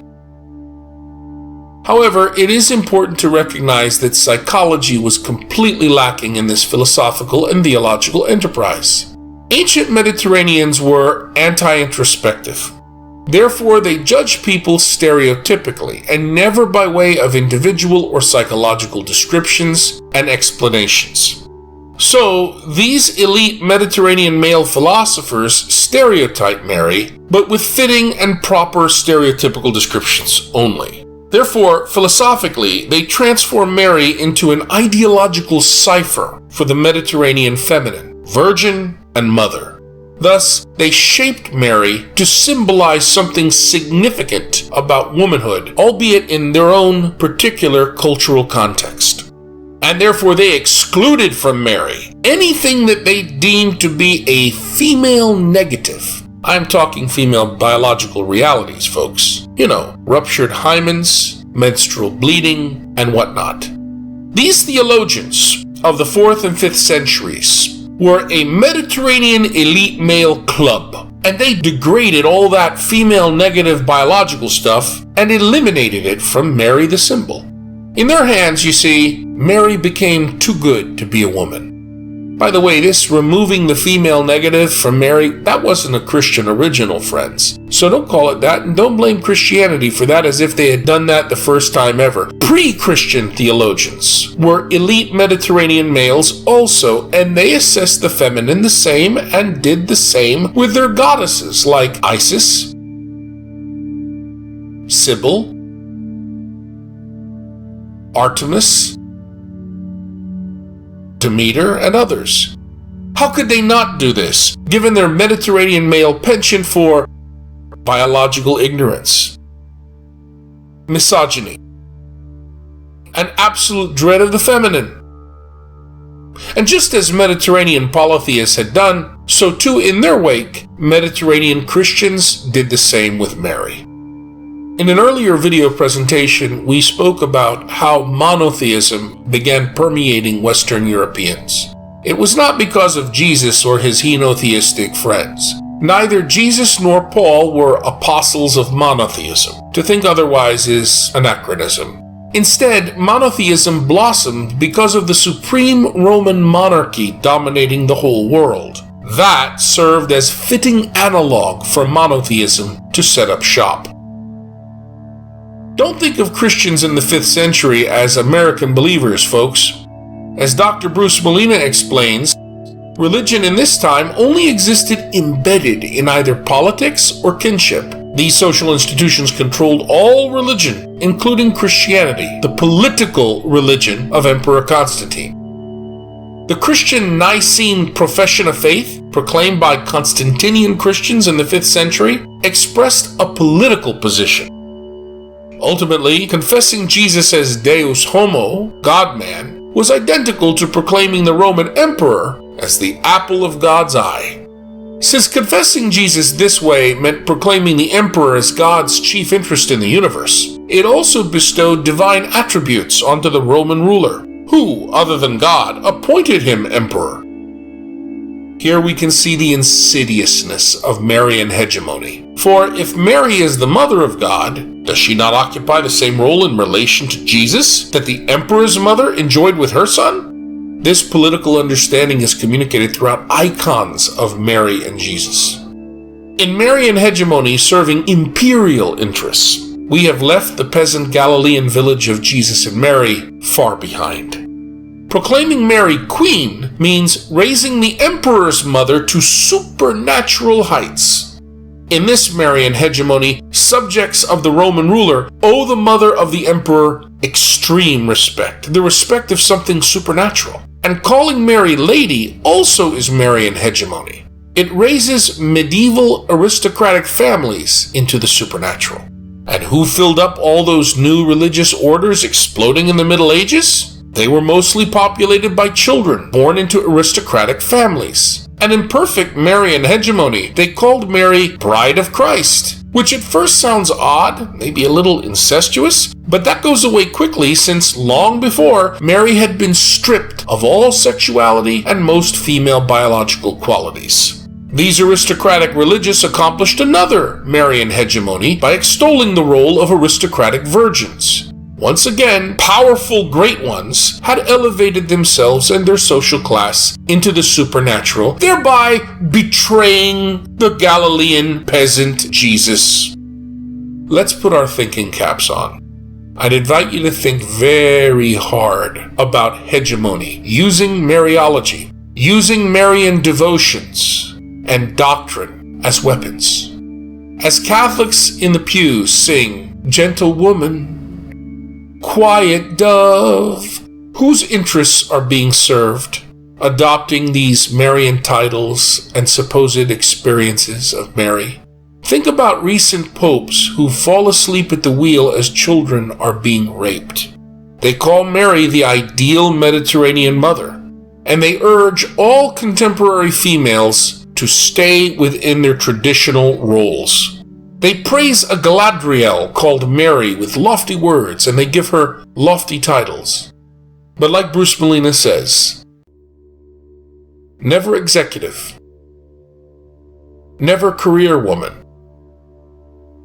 However, it is important to recognize that psychology was completely lacking in this philosophical and theological enterprise. Ancient Mediterraneans were anti-introspective. Therefore, they judged people stereotypically and never by way of individual or psychological descriptions and explanations. So, these elite Mediterranean male philosophers stereotype Mary, but with fitting and proper stereotypical descriptions only. Therefore, philosophically, they transform Mary into an ideological cipher for the Mediterranean feminine, virgin, and mother. Thus, they shaped Mary to symbolize something significant about womanhood, albeit in their own particular cultural context. And therefore they excluded from Mary anything that they deemed to be a female negative. I'm talking female biological realities, folks. Ruptured hymens, menstrual bleeding, and whatnot. These theologians of the 4th and 5th centuries were a Mediterranean elite male club, and they degraded all that female negative biological stuff and eliminated it from Mary the symbol. In their hands, you see, Mary became too good to be a woman. By the way, this removing the female negative from Mary, that wasn't a Christian original, friends. So don't call it that, and don't blame Christianity for that as if they had done that the first time ever. Pre-Christian theologians were elite Mediterranean males also, and they assessed the feminine the same and did the same with their goddesses like Isis, Sybil, Artemis, Demeter, and others. How could they not do this, given their Mediterranean male penchant for biological ignorance, misogyny, and absolute dread of the feminine? And just as Mediterranean polytheists had done, so too in their wake, Mediterranean Christians did the same with Mary. In an earlier video presentation, we spoke about how monotheism began permeating Western Europeans. It was not because of Jesus or his henotheistic friends. Neither Jesus nor Paul were apostles of monotheism. To think otherwise is anachronism. Instead, monotheism blossomed because of the supreme Roman monarchy dominating the whole world. That served as fitting analog for monotheism to set up shop. Don't think of Christians in the 5th century as American believers, folks. As Dr. Bruce Molina explains, religion in this time only existed embedded in either politics or kinship. These social institutions controlled all religion, including Christianity, the political religion of Emperor Constantine. The Christian Nicene profession of faith, proclaimed by Constantinian Christians in the 5th century, expressed a political position. Ultimately, confessing Jesus as Deus Homo, God-man, was identical to proclaiming the Roman Emperor as the apple of God's eye. Since confessing Jesus this way meant proclaiming the Emperor as God's chief interest in the universe, it also bestowed divine attributes onto the Roman ruler, who, other than God, appointed him Emperor. Here we can see the insidiousness of Marian hegemony. For if Mary is the mother of God, does she not occupy the same role in relation to Jesus that the Emperor's mother enjoyed with her son? This political understanding is communicated throughout icons of Mary and Jesus. In Marian hegemony serving imperial interests, we have left the peasant Galilean village of Jesus and Mary far behind. Proclaiming Mary queen means raising the emperor's mother to supernatural heights. In this Marian hegemony, subjects of the Roman ruler owe the mother of the emperor extreme respect, the respect of something supernatural. And calling Mary lady also is Marian hegemony. It raises medieval aristocratic families into the supernatural. And who filled up all those new religious orders exploding in the Middle Ages? They were mostly populated by children born into aristocratic families. And in perfect Marian hegemony, they called Mary Bride of Christ, which at first sounds odd, maybe a little incestuous, but that goes away quickly since long before, Mary had been stripped of all sexuality and most female biological qualities. These aristocratic religious accomplished another Marian hegemony by extolling the role of aristocratic virgins. Once again, powerful great ones had elevated themselves and their social class into the supernatural, thereby betraying the Galilean peasant Jesus. Let's put our thinking caps on. I'd invite you to think very hard about hegemony, using Mariology, using Marian devotions and doctrine as weapons. As Catholics in the pews sing, "Gentle woman, quiet dove," whose interests are being served, adopting these Marian titles and supposed experiences of Mary? Think about recent popes who fall asleep at the wheel as children are being raped. They call Mary the ideal Mediterranean mother, and they urge all contemporary females to stay within their traditional roles. They praise a Galadriel called Mary with lofty words, and they give her lofty titles. But like Bruce Molina says, never executive, never career woman,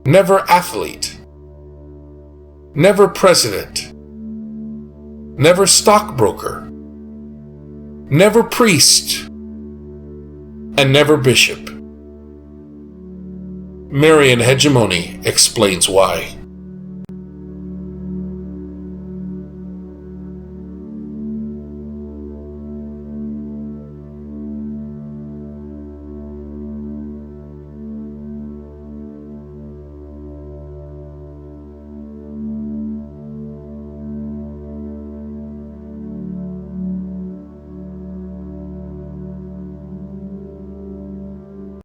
never athlete, never president, never stockbroker, never priest, and never bishop. Marian Hegemony explains why.